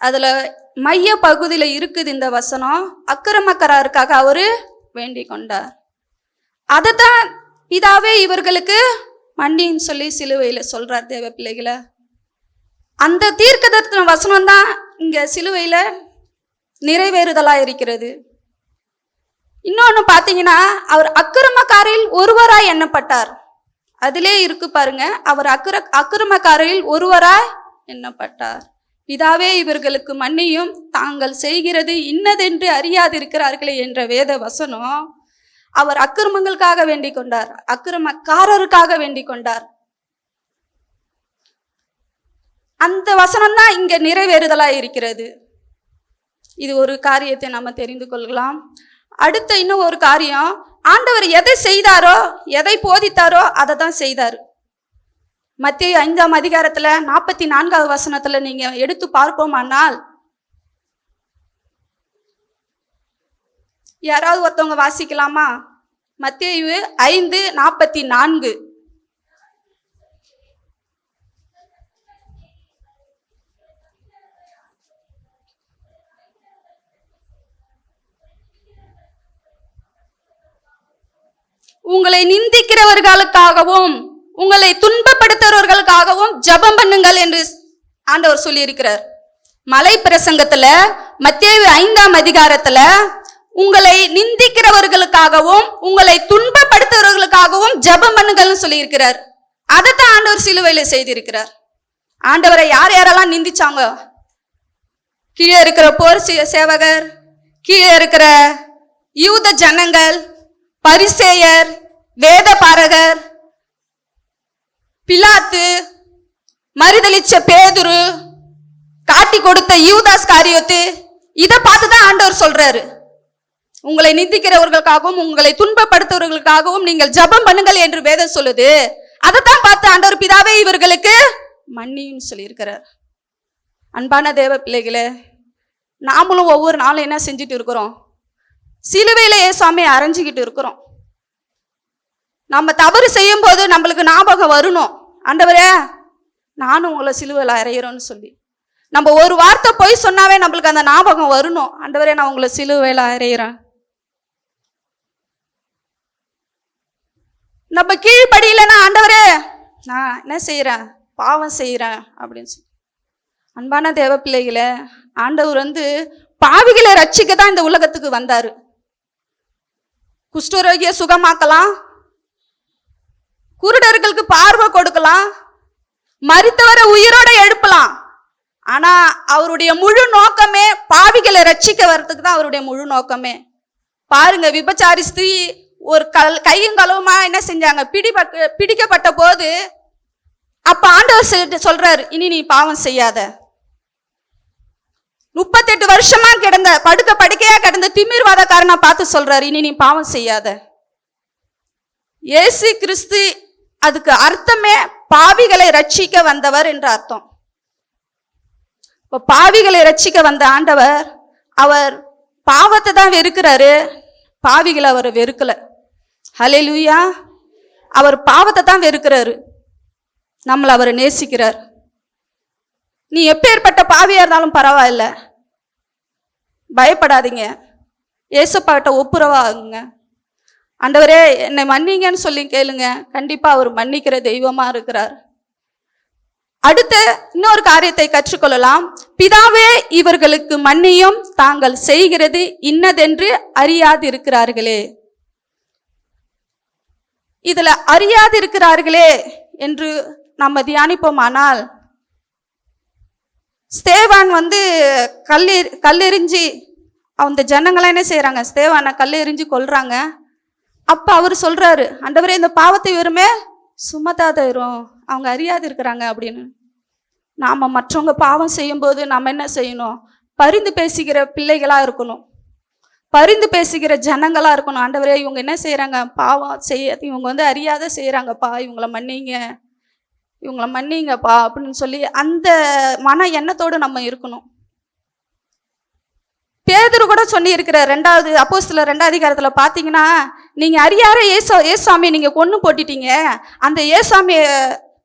அதுல மைய பகுதியில இருக்குது இந்த வசனம். அக்கிரமக்காரருக்காக அவரு வேண்டிக் கொண்டார். அதைத்தான் பிதாவே இவர்களுக்கு மன்னின்னு சொல்லி சிலுவையில சொல்றார். தேவ பிள்ளைகளை, அந்த தீர்க்கதரிசன வசனம் தான் இங்க சிலுவையில நிறைவேறுதலா இருக்கிறது. இன்னொன்னு பாத்தீங்கன்னா, அவர் அக்கிரமக்காரில் ஒருவராய் எண்ணப்பட்டார். அதிலே இருக்கு பாருங்க, அவர் அக்கிரமக்காரில் ஒருவராய் எண்ணப்பட்டார். பிதாவே இவர்களுக்கு மன்னியும், தாங்கள் செய்கிறது இன்னதென்று அறியாதிருக்கிறார்களே என்ற வேத வசனம் அவர் அக்கிரமங்களுக்காக வேண்டிக் கொண்டார், அக்கிரமக்காரருக்காக வேண்டிக் கொண்டார். அந்த வசனம் தான் இங்க நிறைவேறுதலா இருக்கிறது. இது ஒரு காரியத்தை நம்ம தெரிந்து கொள்ளலாம். அடுத்த இன்னும் ஒரு காரியம், ஆண்டவர் எதை செய்தாரோ, எதை போதித்தாரோ அதை தான் செய்தார். மத்தேயு 5ஆம் அதிகாரத்துல 44வது வசனத்துல நீங்க எடுத்து பார்ப்போமானால், யாராவது ஒருத்தவங்க வாசிக்கலாமா? மத்தேயு 5:44. உங்களை நிந்திக்கிறவர்களுக்காகவும் உங்களை துன்பப்படுத்துறவர்களுக்காகவும் ஜெபம் பண்ணுங்கள் என்று ஆண்டவர் சொல்லி இருக்கிறார். மலை பிரசங்கத்துல மத்தேயு 5ஆம் அதிகாரத்துல உங்களை நிந்திக்கிறவர்களுக்காகவும் உங்களை துன்பப்படுத்துறவர்களுக்காகவும் ஜெபம் பண்ணுங்கள்னு சொல்லி இருக்கிறார். அதைத்தான் ஆண்டவர் சிலுவையில செய்திருக்கிறார். ஆண்டவரை யார் யாரெல்லாம் நிந்திச்சாங்க? கீழே இருக்கிற போர் சேவகர், கீழே இருக்கிற யூத ஜனங்கள், பரிசேயர், வேத பாரகர், பிலாத்து, மறுதலிச்ச பேதுரு, காட்டி கொடுத்த யூதாஸ் காரியோத்து, இதை பார்த்துதான் ஆண்டவர் சொல்றாரு, உங்களை நிந்திக்கிறவர்களுக்காகவும் உங்களை துன்பப்படுத்துவர்களுக்காகவும் நீங்கள் ஜெபம் பண்ணுங்கள் என்று வேதம் சொல்லுது. அதைத்தான் பார்த்து ஆண்டவர் பிதாவே இவர்களுக்கு மன்னியும் சொல்லியிருக்கிறார். அன்பான தேவ பிள்ளைகளே, நாமளும் ஒவ்வொரு நாளும் என்ன செஞ்சுட்டு இருக்கிறோம்? சிலுவையில ஏசாமி அரைஞ்சிக்கிட்டு இருக்கிறோம். நம்ம தவறு செய்யும் போது நம்மளுக்கு ஞாபகம் வரணும், ஆண்டவரே நானும் உங்களை சிலுவையில் அறையிறோன்னு சொல்லி நம்ம ஒரு வார்த்தை போய் சொன்னாவே நம்மளுக்கு அந்த ஞாபகம் வரணும். ஆண்டவரே நான் உங்களை சிலுவையில் அறையிறேன். நம்ம கீழ்படியிலன்னா ஆண்டவரே நான் என்ன செய்யறேன், பாவம் செய்யறேன் அப்படின்னு சொல்லி. அன்பான தேவ பிள்ளைகளை, ஆண்டவர் பாவிகளை ரட்சிக்க தான் இந்த உலகத்துக்கு வந்தாரு. குஷ்டரோகிய சுகமாக்கலாம், குருடர்களுக்கு பார்வை கொடுக்கலாம், மரித்தவரை உயிரோட எழுப்பலாம். ஆனா அவருடைய முழு நோக்கமே பாவிகளை ரட்சிக்க வர்றதுக்கு தான் அவருடைய முழு நோக்கமே. பாருங்க, விபச்சாரி ஸ்திரீ ஒரு கையும் களவுமா என்ன செஞ்சாங்க, பிடிக்கப்பட்ட போது அப்ப ஆண்டவர் சொல்றாரு, இனி நீ பாவம் செய்யாத. 38 வருஷமா கிடந்த படுக்கையா கிடந்த திமிர்வாதக்காரனா பார்த்து சொல்றாரு, இனி நீ பாவம் செய்யாத. இயேசு கிறிஸ்து அதுக்கு அர்த்தமே பாவிகளை ரட்சிக்க வந்தவர் என்ற அர்த்தம். இப்ப பாவிகளை ரட்சிக்க வந்த ஆண்டவர் அவர் பாவத்தை தான் வெறுக்கிறாரு, பாவிகளை அவர் வெறுக்கல. ஹல்லேலூயா. அவர் பாவத்தை தான் வெறுக்கிறாரு, நம்மளை அவர் நேசிக்கிறார். நீ எப்பேற்பட்ட பாவியா இருந்தாலும் பரவாயில்ல, பயப்படாதீங்க, ஏசப்பாட்ட ஒப்புரவாகுங்க. ஆண்டவரே என்னை மன்னிங்கன்னு சொல்லி கேளுங்க, கண்டிப்பா அவர் மன்னிக்கிற தெய்வமா இருக்கிறார். அடுத்து இன்னொரு காரியத்தை கற்றுக்கொள்ளலாம். பிதாவே இவர்களுக்கு மன்னியும், தாங்கள் செய்கிறது இன்னதென்று அறியாதிருக்கிறார்களே. இதுல அறியாதிருக்கிறார்களே என்று நம்ம தியானிப்போமானால், ஸ்தேவான் கல்லெறிஞ்சி அந்த ஜனங்களை என்ன செய்யறாங்க, ஸ்தேவானை கல்லெறிஞ்சி கொல்றாங்க. அப்ப அவர் சொல்றாரு, ஆண்டவரே இந்த பாவத்தை வெறுமே சுமத்தாதரும், அவங்க அறியாது இருக்கிறாங்க அப்படின்னு. நாம மற்றவங்க பாவம் செய்யும் போது நாம என்ன செய்யணும், பரிந்து பேசுகிற பிள்ளைகளா இருக்கணும், பரிந்து பேசுகிற ஜனங்களா இருக்கணும். ஆண்டவரே இவங்க என்ன செய்யறாங்க, பாவம் செய்ய இவங்க அறியாத செய்யறாங்கப்பா, இவங்கள மன்னிங்கப்பா அப்படின்னு சொல்லி அந்த மன எண்ணத்தோடு நம்ம இருக்கணும். பேதுரு கூட சொல்லி இருக்கிற 2 அப்போஸ்தலர் 2 அதிகாரத்துல பாத்தீங்கன்னா, நீங்க அறியாத ஏசாமியை நீங்க கொன்னு போட்டுட்டீங்க, அந்த ஏசாமிய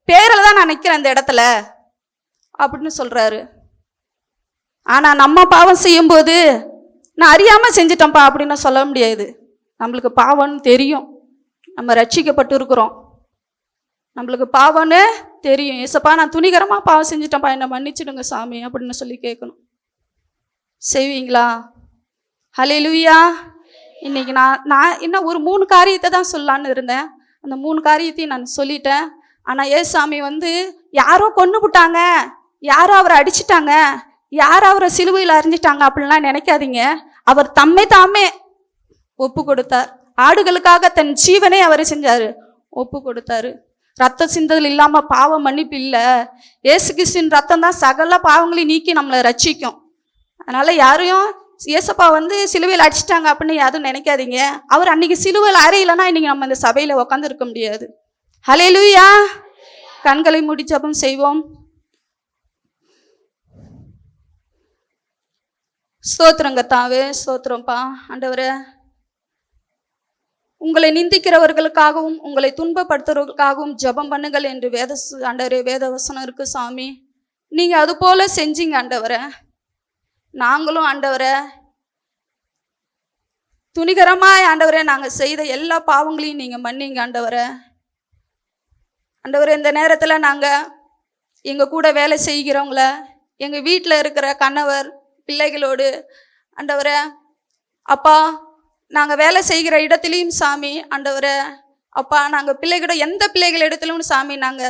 பேரில் தான் நான் நிக்கிறேன் அந்த இடத்துல அப்படின்னு சொல்றாரு. ஆனா நம்ம பாவம் செய்யும் போது நான் அறியாம செஞ்சிட்டேன்ப்பா அப்படின்னு சொல்ல முடியாது. நம்மளுக்கு பாவம்னு தெரியும், நம்ம ரட்சிக்கப்பட்டு இருக்கிறோம், நம்மளுக்கு பாவம்னு தெரியும். ஏசப்பா நான் துணிகரமா பாவம் செஞ்சிட்டேன்ப்பா, என்னை மன்னிச்சிடுங்க சாமி அப்படின்னு சொல்லி கேட்கணும். செய்வீங்களா? ஹல்லேலூயா. இன்னைக்கு நான் இன்னும் ஒரு 3 காரியத்தை தான் சொல்லலான்னு இருந்தேன். அந்த 3 காரியத்தையும் நான் சொல்லிட்டேன். ஆனா ஏசாமி யாரோ கொன்னு விட்டாங்க, யாரோ அவரை அடிச்சிட்டாங்க, யாரோ அவரை சிலுவையில் அறிஞ்சிட்டாங்க அப்படின்லாம் நினைக்காதீங்க. அவர் தம்மை தாமே ஒப்பு கொடுத்தார். ஆடுகளுக்காக தன் ஜீவனே அவர் செஞ்சாரு, ஒப்பு கொடுத்தாரு. ரத்த சிந்தல் இல்லாம பாவ மன்னிப்பு இல்லை. இயேசு கிறிஸ்துவின் ரத்தம் தான் சகல பாவங்களையும் நீக்கி நம்மளை ரட்சிக்கும். அதனால யாரையும் ஏசப்பா சிலுவையில் அடிச்சிட்டாங்க அப்படின்னு யாரும் நினைக்காதீங்க. அவர் அன்னைக்கு சிலுவையில் அறையிலன்னா இன்னைக்கு நம்ம இந்த சபையில உட்காந்து இருக்க முடியாது. ஹல்லேலூயா. கண்களை மூடி ஜெபம் செய்வோம். ஸ்தோத்திரம் கர்த்தாவே, ஸ்தோத்திரம்ப்பா. ஆண்டவரே, உங்களை நிந்திக்கிறவர்களுக்காகவும் உங்களை துன்பப்படுத்துறவர்களுக்காகவும் ஜெபம் பண்ணுங்கள் என்று ஆண்டவரே வேதவசனம் இருக்கு சாமி. நீங்க அது போல செஞ்சீங்க ஆண்டவரே. நாங்களும் ஆண்டவரே துணிகரமாய் ஆண்டவரே நாங்க செய்த எல்லா பாவங்களையும் நீங்க மன்னிங்க ஆண்டவரே. ஆண்டவரே இந்த நேரத்துல நாங்க எங்க கூட வேலை செய்கிறவங்கள, எங்க வீட்டில் இருக்கிற கணவர் பிள்ளைகளோடு ஆண்டவரே, அப்பா நாங்க வேலை செய்கிற இடத்துலையும் சாமி ஆண்டவரே, அப்பா நாங்க பிள்ளைகளோட எந்த பிள்ளைகள் இடத்துலையும் சாமி நாங்க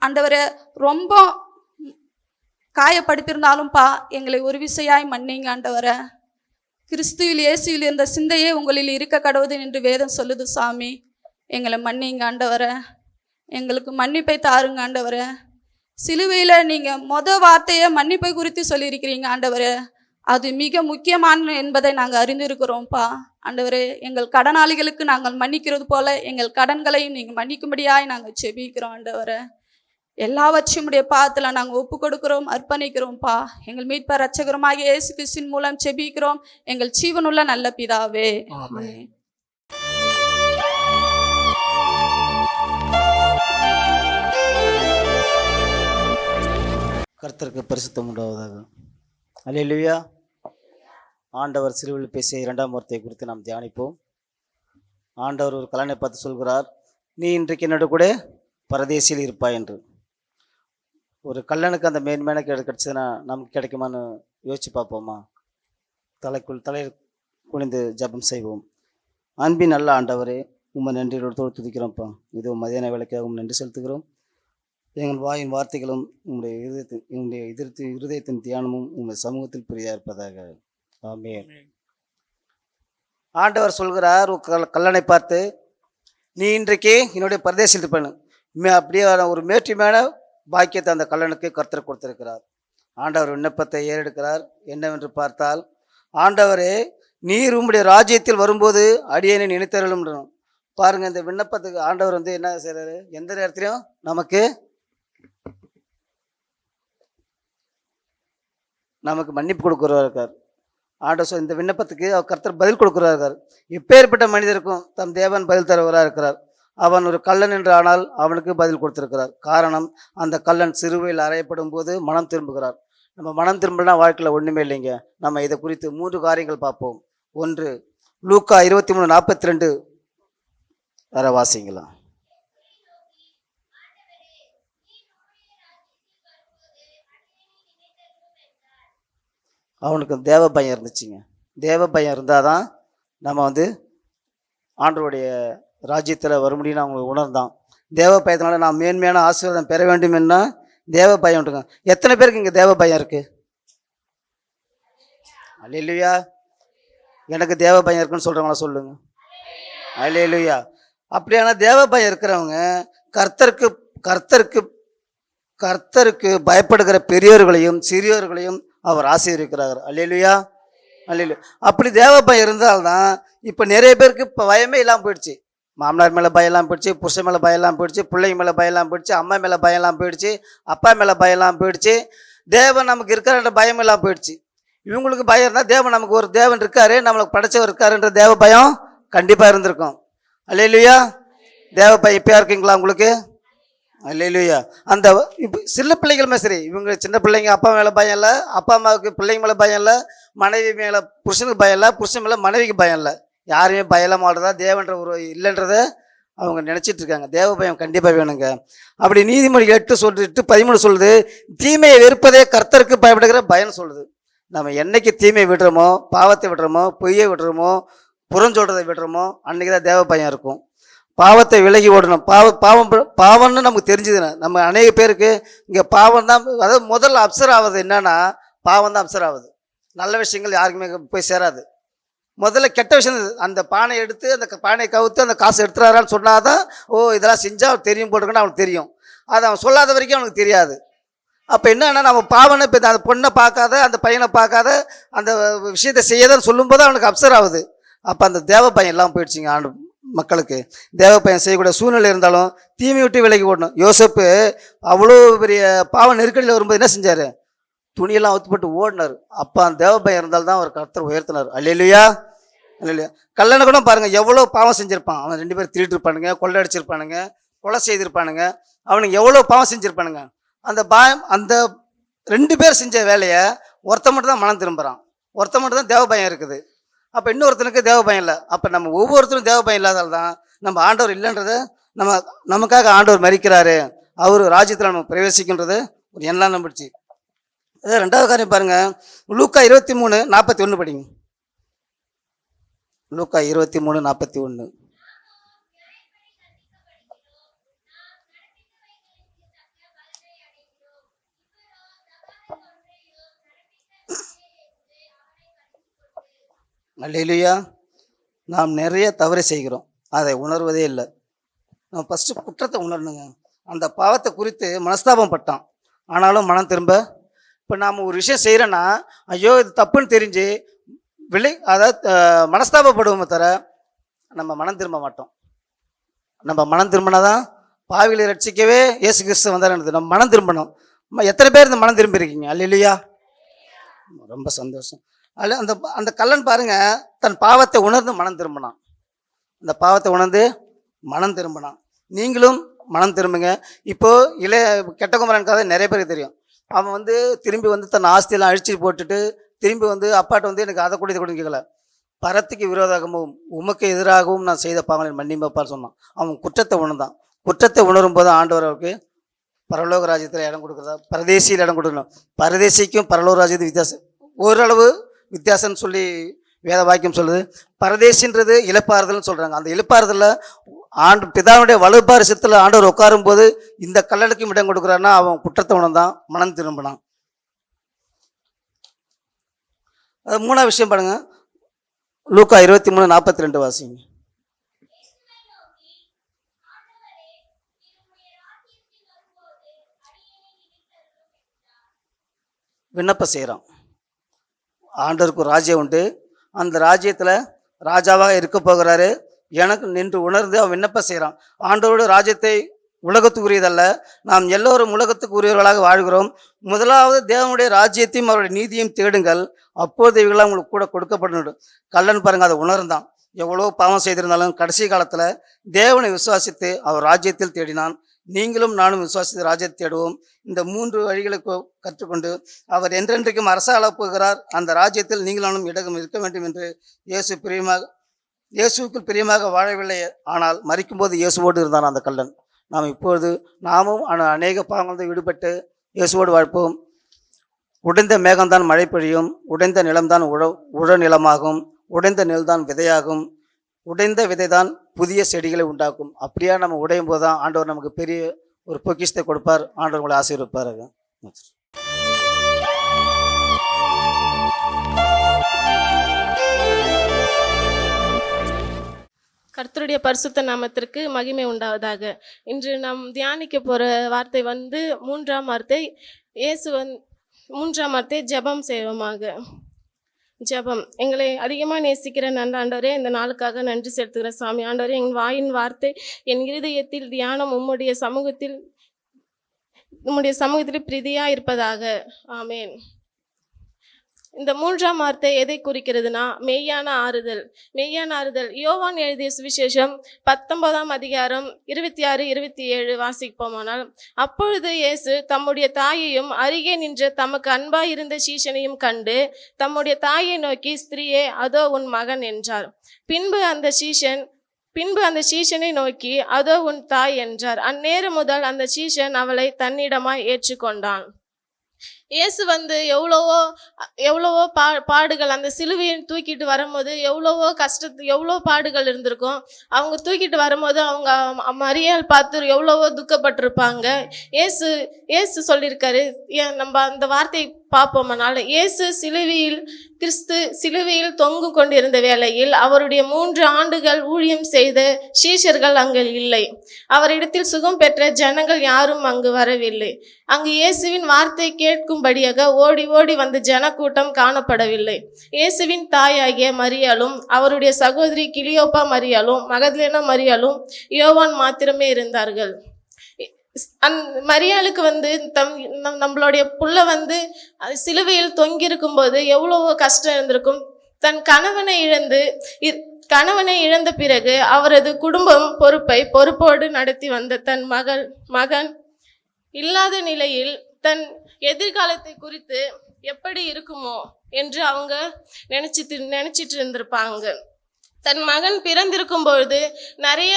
ஆண்டவரே ரொம்ப காயப்படுத்தியிருந்தாலும்ப்பா எங்களை ஒரு விசையாய் மன்னிங்க ஆண்டவரே. கிறிஸ்துவில் இயேசுவில் இருந்த சிந்தையே உங்களில் இருக்க கடவுது என்று வேதம் சொல்லுது சாமி. எங்களை மன்னிங்க ஆண்டவரே, எங்களுக்கு மன்னிப்பை தாருங்க ஆண்டவரே. சிலுவையில் நீங்கள் வார்த்தையை மன்னிப்பை குறித்து சொல்லியிருக்கிறீங்க ஆண்டவரே, அது மிக முக்கியமான என்பதை நாங்கள் அறிந்திருக்கிறோம்ப்பா ஆண்டவரே. எங்கள் கடனாளிகளுக்கு நாங்கள் மன்னிக்கிறது போல எங்கள் கடன்களையும் நீங்கள் மன்னிக்கும்படியாய் நாங்கள் செபிக்கிறோம் ஆண்டவரே. எல்லாவற்றையும் உடைய பாதத்தில் நாங்கள் ஒப்பு கொடுக்கிறோம், அர்ப்பணிக்கிறோம்ப்பா. எங்கள் மீட்பர் இரட்சகருமாகிய இயேசு கிறிஸ்துவின் மூலம் செபிக்கிறோம் எங்கள் ஜீவனுள்ள நல்ல பிதாவே. ஆமென். கர்த்தருக்கு பரிசுத்தம் உண்டாவதாக. அல்லேலூயா. ஆண்டவர் சிலுவையில் பேசிய இரண்டாம் வார்த்தையை குறித்து நாம் தியானிப்போம். ஆண்டவர் ஒரு கல்லனை பார்த்து சொல்கிறார், நீ இன்றைக்கு என்னோட கூட பரதேசியில் இருப்பாய் என்று. ஒரு கல்லனுக்கு அந்த மேன்மையான கிடைச்சதுன்னா நமக்கு கிடைக்குமான்னு யோசிச்சு பார்ப்போமா? தலை குனிந்து ஜெபம் செய்வோம். அன்பின் நல்ல ஆண்டவரே, உம்மை நன்றியோடு துதிக்கிறோம்ப்பா. இது மதியான வேலைக்காக உம் நன்றி செலுத்துகிறோம். எங்கள் வாயின் வார்த்தைகளும் உங்களுடைய இருதயத்தின் தியானமும் உங்கள் சமூகத்தில் பிரியா இருப்பதாக. ஆமென். ஆண்டவர் சொல்கிறார் கல்லனை பார்த்து, நீ இன்றைக்கு என்னுடைய பரதேசில் இருப்பேன்னு. அப்படியே ஒரு மேன்மையான பாக்கியத்தை அந்த கல்லனுக்கு கர்த்தர் கொடுத்திருக்கிறார். ஆண்டவர் விண்ணப்பத்தை ஏறெடுக்கிறார். என்னவென்று பார்த்தால், ஆண்டவரே, நீர் உம்முடைய ராஜ்யத்தில் வரும்போது அடியேனை நினைத்தருளும். பாருங்க, இந்த விண்ணப்பத்துக்கு ஆண்டவர் என்ன செய்றாரு? எந்த நேரத்திலையும் நமக்கு மன்னிப்பு கொடுக்குறவா இருக்கார். ஆண்டவர் இந்த விண்ணப்பத்துக்கு அவர் கர்த்தர் பதில் கொடுக்குறவா இருக்கார். எப்பேற்பட்ட மனிதருக்கும் தம் தேவன் பதில் தருவராக இருக்கிறார். அவன் ஒரு கள்ளன் என்று ஆனால் அவனுக்கு பதில் கொடுத்திருக்கிறார். காரணம், அந்த கள்ளன் சிறுவையில் அறையப்படும் போது மனம் திரும்புகிறார். நம்ம மனம் திரும்பலனா வாழ்க்கையில் ஒன்றுமே இல்லைங்க. நம்ம இதை குறித்து 3 காரியங்கள் பார்ப்போம். 1, லூக்கா 23:42 வர வாசிங்களா. அவனுக்கு தேவ பயம் இருந்துச்சுங்க. தேவ பயம் இருந்தால் தான் நம்ம ஆண்டவருடைய ராஜ்யத்தில் வர முடியும்னு அவங்க உணர்ந்தான். தேவ பயத்தினால நான் மேன்மையான ஆசீர்வாதம் பெற வேண்டும் என்ன தேவ பயம் உண்டுங்க. எத்தனை பேருக்கு இங்கே தேவ பயம் இருக்கு? அல்லேலூயா. எனக்கு தேவ பயம் இருக்குன்னு சொல்கிறவங்களா சொல்லுங்க. அல்லேலூயா. அப்படியான தேவ பயம் இருக்கிறவங்க கர்த்தருக்கு கர்த்தருக்கு கர்த்தருக்கு பயப்படுகிற பெரியோர்களையும் சிறியோர்களையும் அவர் ஆசீர்வதிக்கிறார். அல்லேலூயா. அல்லேலூயா. அப்படி தேவ பயம் இருந்தால்தான் இப்போ நிறைய பேருக்கு இப்போ பயமே இல்லாமல் போயிடுச்சு. மாமனார் மேலே பயம்லாம் போயிடுச்சு, புருஷன் மேலே பயம்லாம் போயிடுச்சு, பிள்ளைங்க மேலே பயம்லாம் போயிடுச்சு, அம்மா மேலே பயம்லாம் போயிடுச்சு, அப்பா மேலே பயம்லாம் போயிடுச்சு. தேவன் நமக்கு இருக்கிற பயம் எல்லாம் போயிடுச்சு. இவங்களுக்கு பயம் இருந்தால் தேவன் நமக்கு ஒரு தேவன் இருக்காரு, நம்மளுக்கு படைச்சவர் இருக்காருன்ற தேவ பயம் கண்டிப்பாக இருந்திருக்கும். அல்லேலூயா. தேவ பயம் இப்போ இருக்கீங்களா உங்களுக்கு? அல்லேலூயா. அந்த இப்போ சின்ன பிள்ளைகளுமே சரி, இவங்க சின்ன பிள்ளைங்க அப்பா மேலே பயம் இல்லை, அப்பா அம்மாவுக்கு பிள்ளைங்க மேலே பயம் இல்லை, மனைவி மேலே புருஷனுக்கு பயம் இல்லை, புருஷன் மேலே மனைவிக்கு பயம் இல்லை. யாருமே பயலாம் மாட்டதா தேவன்ற ஒரு இல்லைன்றத அவங்க நினச்சிட்டு இருக்காங்க. தேவ பயம் கண்டிப்பாக வேணுங்க. அப்படி நீதிமொழி 8:13 சொல்லுது, தீமையை வெறுப்பதே கர்த்தருக்கு பயப்படுகிற பயம் சொல்லுது. நம்ம என்னைக்கு தீமையை விடுறோமோ, பாவத்தை விடுறோமோ, பொய்யை விடுறோமோ, புறஞ்சொல்றதை விடுறோமோ, அன்றைக்கி தான் தேவ பயம் இருக்கும். பாவத்தை விலகி ஓடணும். பாவம்னு நமக்கு தெரிஞ்சுதுன்னா, நம்ம அநேக பேருக்கு இங்கே பாவம் தான், அதாவது முதல்ல அப்சர் ஆகுது என்னன்னா பாவம் தான் அப்சர் ஆகுது. நல்ல விஷயங்கள் யாருக்குமே போய் சேராது. முதல்ல கெட்ட விஷயம் அந்த பானை எடுத்து அந்த பானையை கவுத்து அந்த காசு எடுத்துறாரான்னு சொன்னாதான், ஓ இதெல்லாம் செஞ்சால் அவன் தெரியும் போட்டுருக்குன்னு அவனுக்கு தெரியும். அது அவன் சொல்லாத வரைக்கும் அவனுக்கு தெரியாது. அப்போ என்னன்னா, நம்ம பாவனை இப்போ அந்த பொண்ணை பார்க்காத, அந்த பையனை பார்க்காத, அந்த விஷயத்தை செய்யாதன்னு சொல்லும்போது அவனுக்கு அப்சர் ஆகுது. அப்போ அந்த தேவ பயம் எல்லாம் போயிடுச்சுங்க. ஆண்டு மக்களுக்கு தேவ பயம் செய்யக்கூடிய சூழ்நிலை இருந்தாலும் தீமை விட்டு விலகி ஓடணும். யோசேப்பு அவ்வளோ பெரிய பாவ நெருக்கடியில் வரும்போது என்ன செஞ்சார்? துணியெல்லாம் அவுத்து போட்டு ஓடினார். அப்போ அந்த தேவ பயம் இருந்தால்தான் அவர் கர்த்தர் உயர்த்தினார். அல்லேலூயா. அல்லேலூயா. கல்லனை கூட பாருங்கள், எவ்வளோ பாவம் செஞ்சுருப்பான். அவன் 2 பேர் திருட்டு இருப்பானுங்க, கொள்ளை அடிச்சிருப்பானுங்க, கொலை செய்திருப்பானுங்க, அவனுக்கு எவ்வளோ பாவம் செஞ்சுருப்பானுங்க. அந்த 2 பேர் செஞ்ச வேலையை ஒருத்த மட்டும் தான் மனம் திரும்புகிறான், ஒருத்த மட்டும் தான் தேவ பயம் இருக்குது. அப்போ இன்னொருத்தனுக்கு தேவ பயம் இல்லை. அப்போ நம்ம ஒவ்வொருத்தரும் தேவ பயம் இல்லாதால் தான் நம்ம ஆண்டவர் இல்லைன்றதை நமக்காக ஆண்டவர் மரிக்கிறாரு, அவர் ராஜ்யத்தில் நம்ம பிரவேசிக்கின்றது ஒரு எண்ணம் நம்பிடுச்சு. அதே 2வது காரியம் பாருங்கள், லூக்கா 23:41 படிங்க. லூக்கா 23:41. அல்லேலூயா. நாம் நிறைய தவறு செய்கிறோம், அதை உணர்வதே இல்லை. நம்ம ஃபஸ்ட்டு குற்றத்தை உணரணுங்க. அந்த பாவத்தை குறித்து மனஸ்தாபம் பட்டான், ஆனாலும் மனம் திரும்ப. இப்போ நாம் ஒரு விஷயம் செய்கிறோன்னா, ஐயோ இது தப்புன்னு தெரிஞ்சு அதாவது மனஸ்தாபப்படுவோமே தவிர நம்ம மனம் திரும்ப மாட்டோம். நம்ம மனம் திரும்பினா தான் பாவிகளை ரட்சிக்கவே இயேசு கிறிஸ்து வந்தாருன்றது. நம்ம மனம் திரும்பணும். எத்தனை பேர் இந்த மனம் திரும்பியிருக்கீங்க? அல்லேலூயா. ரொம்ப சந்தோஷம். அந்த கல்லன் பாருங்க, தன் பாவத்தை உணர்ந்து மனம் திரும்பினான். இந்த பாவத்தை உணர்ந்து மனம் திரும்பினான். நீங்களும் மனம் திரும்புங்க. இப்போது கெட்ட குமரன் கதை நிறைய பேருக்கு தெரியும். அவன் வந்து திரும்பி வந்து தன் ஆஸ்தியெல்லாம் அழிச்சு போட்டுட்டு திரும்பி வந்து அப்பாட்ட வந்து எனக்கு அதை கூட இதை கூட கேட்கல, பரத்துக்கு விரோதமாகவும் உமக்கு எதிராகவும் நான் செய்த பாவங்களை மன்னிப்பான்னு சொன்னான். அவன் குற்றத்தை உணர்ந்தான். குற்றத்தை உணரும் போது ஆண்டவர் அவருக்கு பரலோக ராஜ்யத்தில் இடம் கொடுக்குறதா, பரதேசியில் இடம் கொடுக்கணும். பரதேசிக்கும் பரலோக ராஜ்யத்துக்கு வித்தியாசம், ஓரளவு வித்தியாசம்னு சொல்லி வேத வாக்கியம் சொல்லுது. பரதேசின்றது இழப்பாறுதல்னு சொல்கிறாங்க. அந்த இழப்பாறுதலில் பிதாவுடைய வலுப்பாரிசத்தில் ஆண்டவர் உட்காரும் போது இந்த கல்லலுக்கும் இடம் கொடுக்குறாருன்னா அவன் குற்றத்தை உணர்ந்தான், மனம் திரும்பினான். அது 3ஆவது விஷயம் பாருங்க, லூக்கா 23:42 வாசிங்க. விண்ணப்பம் செய்கிறான். ஆண்டவருக்கு ஒரு ராஜ்யம் உண்டு, அந்த ராஜ்யத்தில் ராஜாவாக இருக்க போகிறாரு. எனக்கு நின்று உணர்ந்து அவன் விண்ணப்பம் செய்கிறான். ஆண்டவரோட ராஜ்யத்தை உலகத்துக்குரியதல்ல, நாம் எல்லோரும் உலகத்துக்கு உரியவர்களாக வாழ்கிறோம். முதலாவது தேவனுடைய ராஜ்யத்தையும் அவருடைய நீதியையும் தேடுங்கள், அப்போது இவங்களாம் உங்களுக்கு கூட கொடுக்கப்படணும். கல்லன் பாருங்க, அதை உணர்ந்தான். எவ்வளோ பாவம் செய்திருந்தாலும் கடைசி காலத்தில் தேவனை விசுவாசித்து அவர் ராஜ்யத்தில் தேடினான். நீங்களும் நானும் விசுவாசித்து ராஜ்யத்தை தேடுவோம். இந்த 3 வழிகளை கற்றுக்கொண்டு அவர் என்றென்றைக்கும் அரசாளப் போகிறார். அந்த ராஜ்யத்தில் நீங்களும் இடம் இருக்க வேண்டும் என்று இயேசுவுக்குள் பிரியமாக வாழவில்லை, ஆனால் மரிக்கும்போது இயேசுவோடு இருந்தான் அந்த கல்லன். நாம் இப்பொழுது நாமும் அநேக பாவங்கள் விடுபட்டு இயேசுவோடு வாழ்ப்போம். உடைந்த மேகம்தான் மழை பொழியும், உடைந்த நிலம்தான் உழ நிலமாகும், உடைந்த நெல்தான் விதையாகும், உடைந்த விதைதான் புதிய செடிகளை உண்டாக்கும். அப்படியா நம்ம உடையும் போது தான் ஆண்டவர் நமக்கு பெரிய ஒரு பொக்கிஷத்தை கொடுப்பார். ஆண்டவர் உங்களை ஆசீர்வதிப்பார். கர்த்தருடைய பரிசுத்த நாமத்திற்கு மகிமை உண்டாவதாக. இன்று நாம் தியானிக்க போகிற வார்த்தை வந்து 3ஆம் வார்த்தை. மூன்றாம் வார்த்தை ஜெபம் செய்வோமாக. ஜெபம். எங்களை அதிகமாக நேசிக்கிற நல்ல ஆண்டவரே, இந்த நாளுக்காக நன்றி செலுத்துகிற சாமி. ஆண்டவரே, என் வாயின் வார்த்தை என் இருதயத்தில் தியானம் உம்முடைய சமூகத்தில் பிரீதியாக இருப்பதாக. ஆமேன். இந்த 3ஆம் வார்த்தை எதை குறிக்கிறதுனா மெய்யான ஆறுதல். மெய்யான ஆறுதல். யோவான் எழுதிய சுவிசேஷம் 19ஆம் அதிகாரம் 26-27 வாசிப்போமானால், அப்பொழுது இயேசு தம்முடைய தாயையும் அருகே நின்ற தமக்கு அன்பாய் இருந்த சீஷனையும் கண்டு தம்முடைய தாயை நோக்கி, ஸ்திரீயே, அதோ உன் மகன் என்றார். பின்பு அந்த சீஷனை நோக்கி, அதோ உன் தாய் என்றார். அந்நேரம் முதல் அந்த சீஷன் அவளை தன்னிடமாய் ஏற்றுக்கொண்டான். இயேசு வந்து எவ்வளவோ பாடுகள், அந்த சிலுவையை தூக்கிட்டு வரும்போது எவ்வளோ பாடுகள் இருந்திருக்கும். அவங்க தூக்கிட்டு வரும்போது அவங்க மரியாள் பார்த்து எவ்வளவோ துக்கப்பட்டிருப்பாங்க. இயேசு சொல்லியிருக்காரு. நம்ம அந்த வார்த்தை பார்ப்போம்னால, இயேசு கிறிஸ்து சிலுவையில் தொங்கு கொண்டிருந்த வேளையில் அவருடைய 3 ஆண்டுகள் ஊழியம் செய்த சீஷர்கள் அங்கு இல்லை. அவரிடத்தில் சுகம் பெற்ற ஜனங்கள் யாரும் அங்கு வரவில்லை. அங்கு இயேசுவின் வார்த்தை கேட்கும்படியாக ஓடி ஓடி வந்த ஜனக்கூட்டம் காணப்படவில்லை. இயேசுவின் தாயாகிய மரியாளும் அவருடைய சகோதரி கிளியோப்பா மரியாளும் மகதலேனா மரியாளும் யோவான் மாத்திரமே இருந்தார்கள். மரியாளுக்கு வந்து நம்மளுடைய புள்ள வந்து சிலுவையில் தொங்கியிருக்கும் போது எவ்வளவோ கஷ்டம் இருந்திருக்கும். தன் கணவனை இழந்த பிறகு அவரது குடும்பம் பொறுப்போடு நடத்தி வந்த தன் மகன் இல்லாத நிலையில் தன் எதிர்காலத்தை குறித்து எப்படி இருக்குமோ என்று அவங்க நினைச்சிட்டு இருந்திருப்பாங்க. தன் மகன் பிறந்திருக்கும் பொழுது நிறைய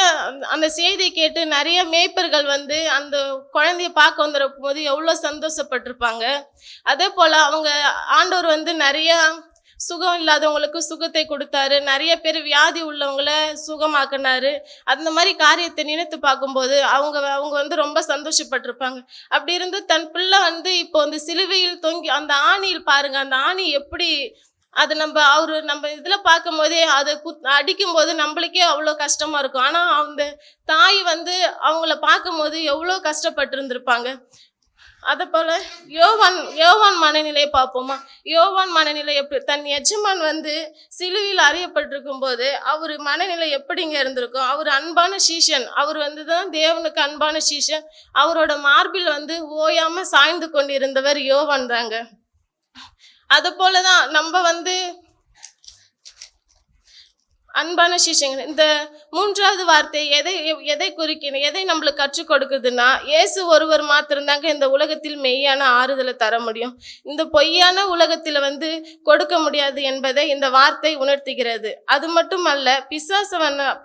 அந்த செய்தியை கேட்டு நிறைய மேய்ப்பர்கள் வந்து அந்த குழந்தைய பார்க்க வந்திருக்கும் போது எவ்வளோ சந்தோஷப்பட்டிருப்பாங்க. அதே போல் அவங்க ஆண்டவர் வந்து நிறைய சுகம் இல்லாதவங்களுக்கு சுகத்தை கொடுத்தாரு, நிறைய பேர் வியாதி உள்ளவங்களை சுகமாக்குனாரு. அந்த மாதிரி காரியத்தை நினைத்து பார்க்கும்போது அவங்க வந்து ரொம்ப சந்தோஷப்பட்டிருப்பாங்க. அப்படி இருந்து தன் பிள்ளை வந்து இப்போ அந்த சிலுவையில் தொங்கி அந்த ஆணியில் பாருங்க, அந்த ஆணி எப்படி அது நம்ம இதில் பார்க்கும் போதே அதை அடிக்கும் போது நம்மளுக்கே அவ்வளோ கஷ்டமா இருக்கும். ஆனால் அந்த தாய் வந்து அவங்கள பார்க்கும் போது எவ்வளோ கஷ்டப்பட்டு இருந்திருப்பாங்க. அதை போல யோவான் மனநிலையை பார்ப்போமா. யோவான் மனநிலை எப்படி, தன் எஜமான் வந்து சிலுவையில் அறியப்பட்டிருக்கும் போது அவர் மனநிலை எப்படிங்க இருந்திருக்கும். அவர் அன்பான சீஷன், அவர் வந்து தான் தேவனுக்கு அன்பான சீஷன். அவரோட மார்பில் வந்து ஓயாம சாய்ந்து கொண்டு இருந்தவர் யோவான் தாங்க. அது போலதான் நம்ம வந்து அன்பான சிஷ்யங்கள், இந்த மூன்றாவது வார்த்தை எதை குறிக்கணும், எதை நம்மளுக்கு கற்றுக் கொடுக்குதுன்னா, இயேசு ஒருவர் மாத்திரம்தாங்க இந்த உலகத்தில் மெய்யான ஆறுதலை தர முடியும். இந்த பொய்யான உலகத்தில் கொடுக்க முடியாது என்பதை இந்த வார்த்தை உணர்த்துகிறது. அது மட்டுமல்ல,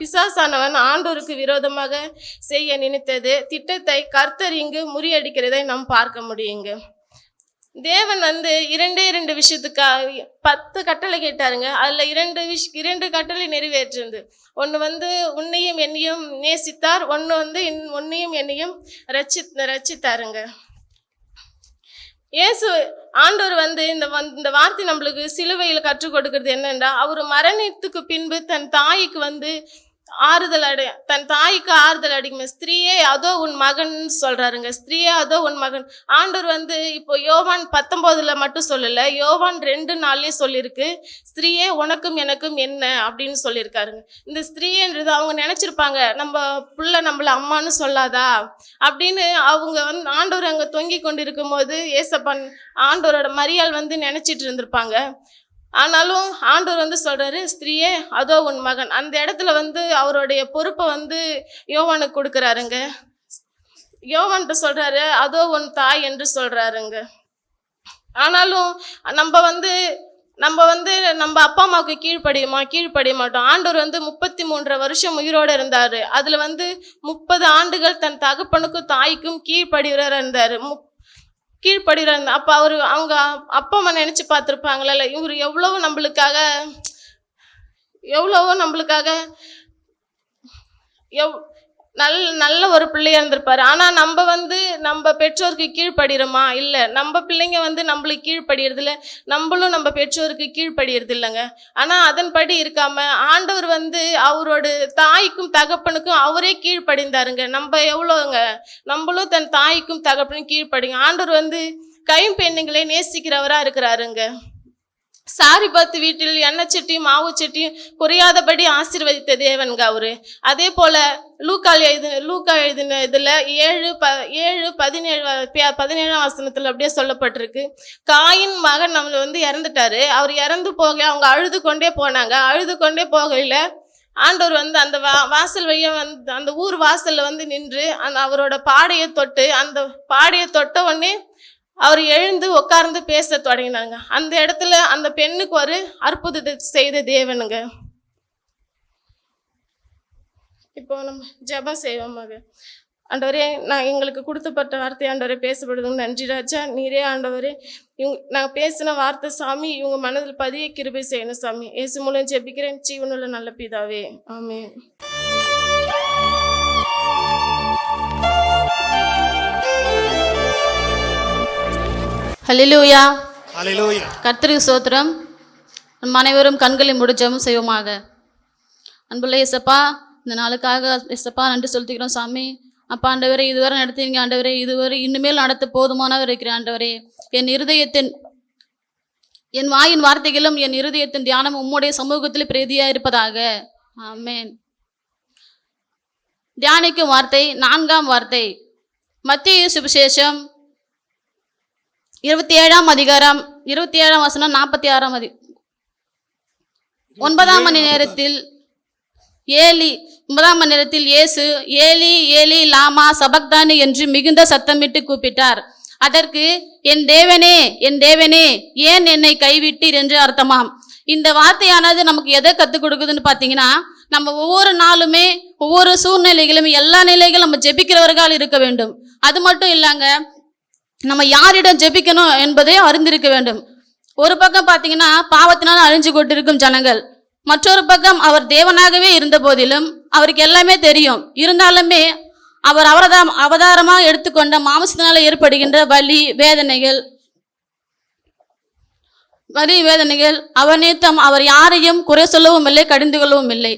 பிசாசானவன் ஆண்டோருக்கு விரோதமாக செய்ய நினைத்தது திட்டத்தை கர்த்தர் இங்கு முறியடிக்கிறதை நாம் பார்க்க முடியுங்க. தேவன் இரண்டு விஷயத்துக்காக 10 கட்டளை கேட்டாருங்க. அதுல இரண்டு கட்டளை நிறைவேற்றிருந்து. ஒன்று உன்னையும் என்னையும் நேசித்தார், ஒன்று உன்னையும் என்னையும் ரட்சித்தாருங்க. இயேசு ஆண்டவர் இந்த வார்த்தை நம்மளுக்கு சிலுவையில் கற்றுக் கொடுக்கிறது என்னன்னா, அவர் மரணத்துக்கு பின்பு தன் தாய்க்கு தன் தாய்க்கு ஆறுதல் அடிக்குமே. ஸ்திரீயே அதோ உன் மகன் சொல்றாருங்க. ஸ்திரீயே அதோ உன் மகன். ஆண்டவர் இப்போ யோவான் 19 மட்டும் சொல்லல, யோவான் 2:4 சொல்லியிருக்கு, ஸ்திரீயே உனக்கும் எனக்கும் என்ன அப்படின்னு சொல்லியிருக்காருங்க. இந்த ஸ்திரீன்றது அவங்க நினைச்சிருப்பாங்க, நம்ம புள்ள நம்மள அம்மான்னு சொல்லாதா அப்படின்னு. அவங்க ஆண்டவர் அங்க தொங்கி கொண்டு இருக்கும் போது ஏசப்பன் ஆண்டவரோட மரியாள் நினைச்சிட்டு இருந்திருப்பாங்க. ஆனாலும் ஆண்டவர் சொல்றாரு, ஸ்திரீயே அதோ உன் மகன். அந்த இடத்துல அவருடைய பொறுப்பை யோவானுக்கு கொடுக்குறாருங்க. யோவான்கிட்ட சொல்றாரு, அதோ உன் தாய் என்று சொல்றாருங்க. ஆனாலும் நம்ம அப்பா அம்மாவுக்கு கீழ்ப்படிய மாட்டோம். ஆண்டவர் 33 வருஷம் உயிரோடு இருந்தாரு. அதுல 30 ஆண்டுகள் தன் தகப்பனுக்கும் தாய்க்கும் கீழ்ப்படுகிறார் இருந்தாரு. அப்போ அவங்க அப்பா அம்மா நினச்சி பார்த்துருப்பாங்களே, இவர் எவ்வளவோ நம்மளுக்காக நல்ல ஒரு பிள்ளையா இருந்திருப்பாரு. ஆனால் நம்ம பெற்றோருக்கு கீழ்ப்படுகிறோமா? இல்லை. நம்ம பிள்ளைங்க நம்மளுக்கு கீழ்ப்படுகிறது, நம்மளும் நம்ம பெற்றோருக்கு கீழ்ப்படுகிறது இல்லைங்க. ஆனால் அதன்படி இருக்காம ஆண்டவர் அவரோட தாய்க்கும் தகப்பனுக்கும் அவரே கீழ்ப்படிந்தாருங்க. நம்ம எவ்வளோங்க, நம்மளும் தன் தாய்க்கும் தகப்பனும் கீழ்ப்படிங்க. ஆண்டவர் கைம்பெண்ணுங்களே நேசிக்கிறவரா இருக்கிறாருங்க. சாரிபாத்து வீட்டில் எண்ணெய் சட்டியும் மாவு சட்டியும் குறையாதபடி ஆசீர்வதித்த தேவன்க அவரு. அதே போல லூக்கா எழுதின இதுல 7:17 வசனத்துல அப்படியே சொல்லப்பட்டிருக்கு, காயின் மகன் நம்மள இறந்துட்டாரு. அவர் இறந்து போக அவங்க அழுது கொண்டே போனாங்க. அழுது கொண்டே போகையில ஆண்டவர் அந்த வாசல் வழியா அந்த ஊர் வாசல்ல நின்று அவரோட பாடையை தொட்டு, அந்த பாடையை தொட்ட உடனே அவர் எழுந்து உட்கார்ந்து பேச தொடங்கினாங்க. அந்த இடத்துல அந்த பெண்ணுக்கு ஒரு அற்புதத்தை செய்த தேவனுங்க. இப்போ நம்ம ஜெபம் செய்வோமாக. ஆண்டவரே, நான் எங்களுக்கு கொடுத்தப்பட்ட வார்த்தை ஆண்டவரே பேசப்படுதுங்க. நன்றி ராஜா. நீரே ஆண்டவரே, நான் பேசின வார்த்தை சாமி இவங்க மனதில் பதிய கிருபை செய்யணும் சாமி. இயேசு மூலம் ஜெபிக்கிறேன் ஜீவனுள்ள நல்ல பிதாவே, ஆமென். ஹல்லேலூயா. ஹல்லேலூயா. கர்த்தருக்கு ஸ்தோத்திரம். நம் அனைவரும் கண்களை மூடி ஜெபம் செய்வோமாக. அன்புள்ள இயேசப்பா, இந்த நாளுக்காக இயேசப்பா நன்றி செலுத்துகிறோம் சாமி. அப்பா ஆண்டவரே, இதுவரை நடத்துவீங்க ஆண்டவரே, இதுவரை இனிமேல் நடத்த போதுமானவர் இருக்கிற ஆண்டவரே. என் வாயின் வார்த்தைகளும் என் இருதயத்தின் தியானம் உம்முடைய சமூகத்தில் பிரீதியா இருப்பதாக. ஆமென். தியானிக்கும் வார்த்தை 4ஆம் வார்த்தை, மத்தேயு சுவிசேஷம் 27ஆம் அதிகாரம் 27ஆம் வசனம் 46ஆம் 9ஆம் மணி நேரத்தில் 9ஆம் மணி நேரத்தில் இயேசு ஏலி ஏலி லாமா சபக்தானி என்று மிகுந்த சத்தமிட்டு கூப்பிட்டார். அதற்கு என் தேவனே என் தேவனே ஏன் என்னை கைவிட்டீர் என்று அர்த்தமாம். இந்த வார்த்தையானது நமக்கு எதை கற்றுக் கொடுக்குதுன்னு பார்த்தீங்கன்னா, நம்ம ஒவ்வொரு நாளுமே ஒவ்வொரு சூழ்நிலைகளும் எல்லா நிலைகளும் நம்ம ஜெபிக்கிறவர்கள் இருக்க வேண்டும். அது மட்டும் இல்லைங்க, நம்ம யாரிடம் ஜெபிக்கணும் என்பதை அறிந்திருக்க வேண்டும். ஒரு பக்கம் பார்த்தீங்கன்னா பாவத்தினால் அழிஞ்சு கொண்டிருக்கும் ஜனங்கள், மற்றொரு பக்கம் அவர் தேவனாகவே இருந்த போதிலும் அவருக்கு எல்லாமே தெரியும். இருந்தாலுமே அவர் அவதாரமாக எடுத்துக்கொண்ட மாம்சத்தினால ஏற்படுகின்ற வலி வேதனைகள் அவர் நிமித்தம் அவர் யாரையும் குறை சொல்லவும் இல்லை, கடிந்து கொள்ளவும் இல்லை.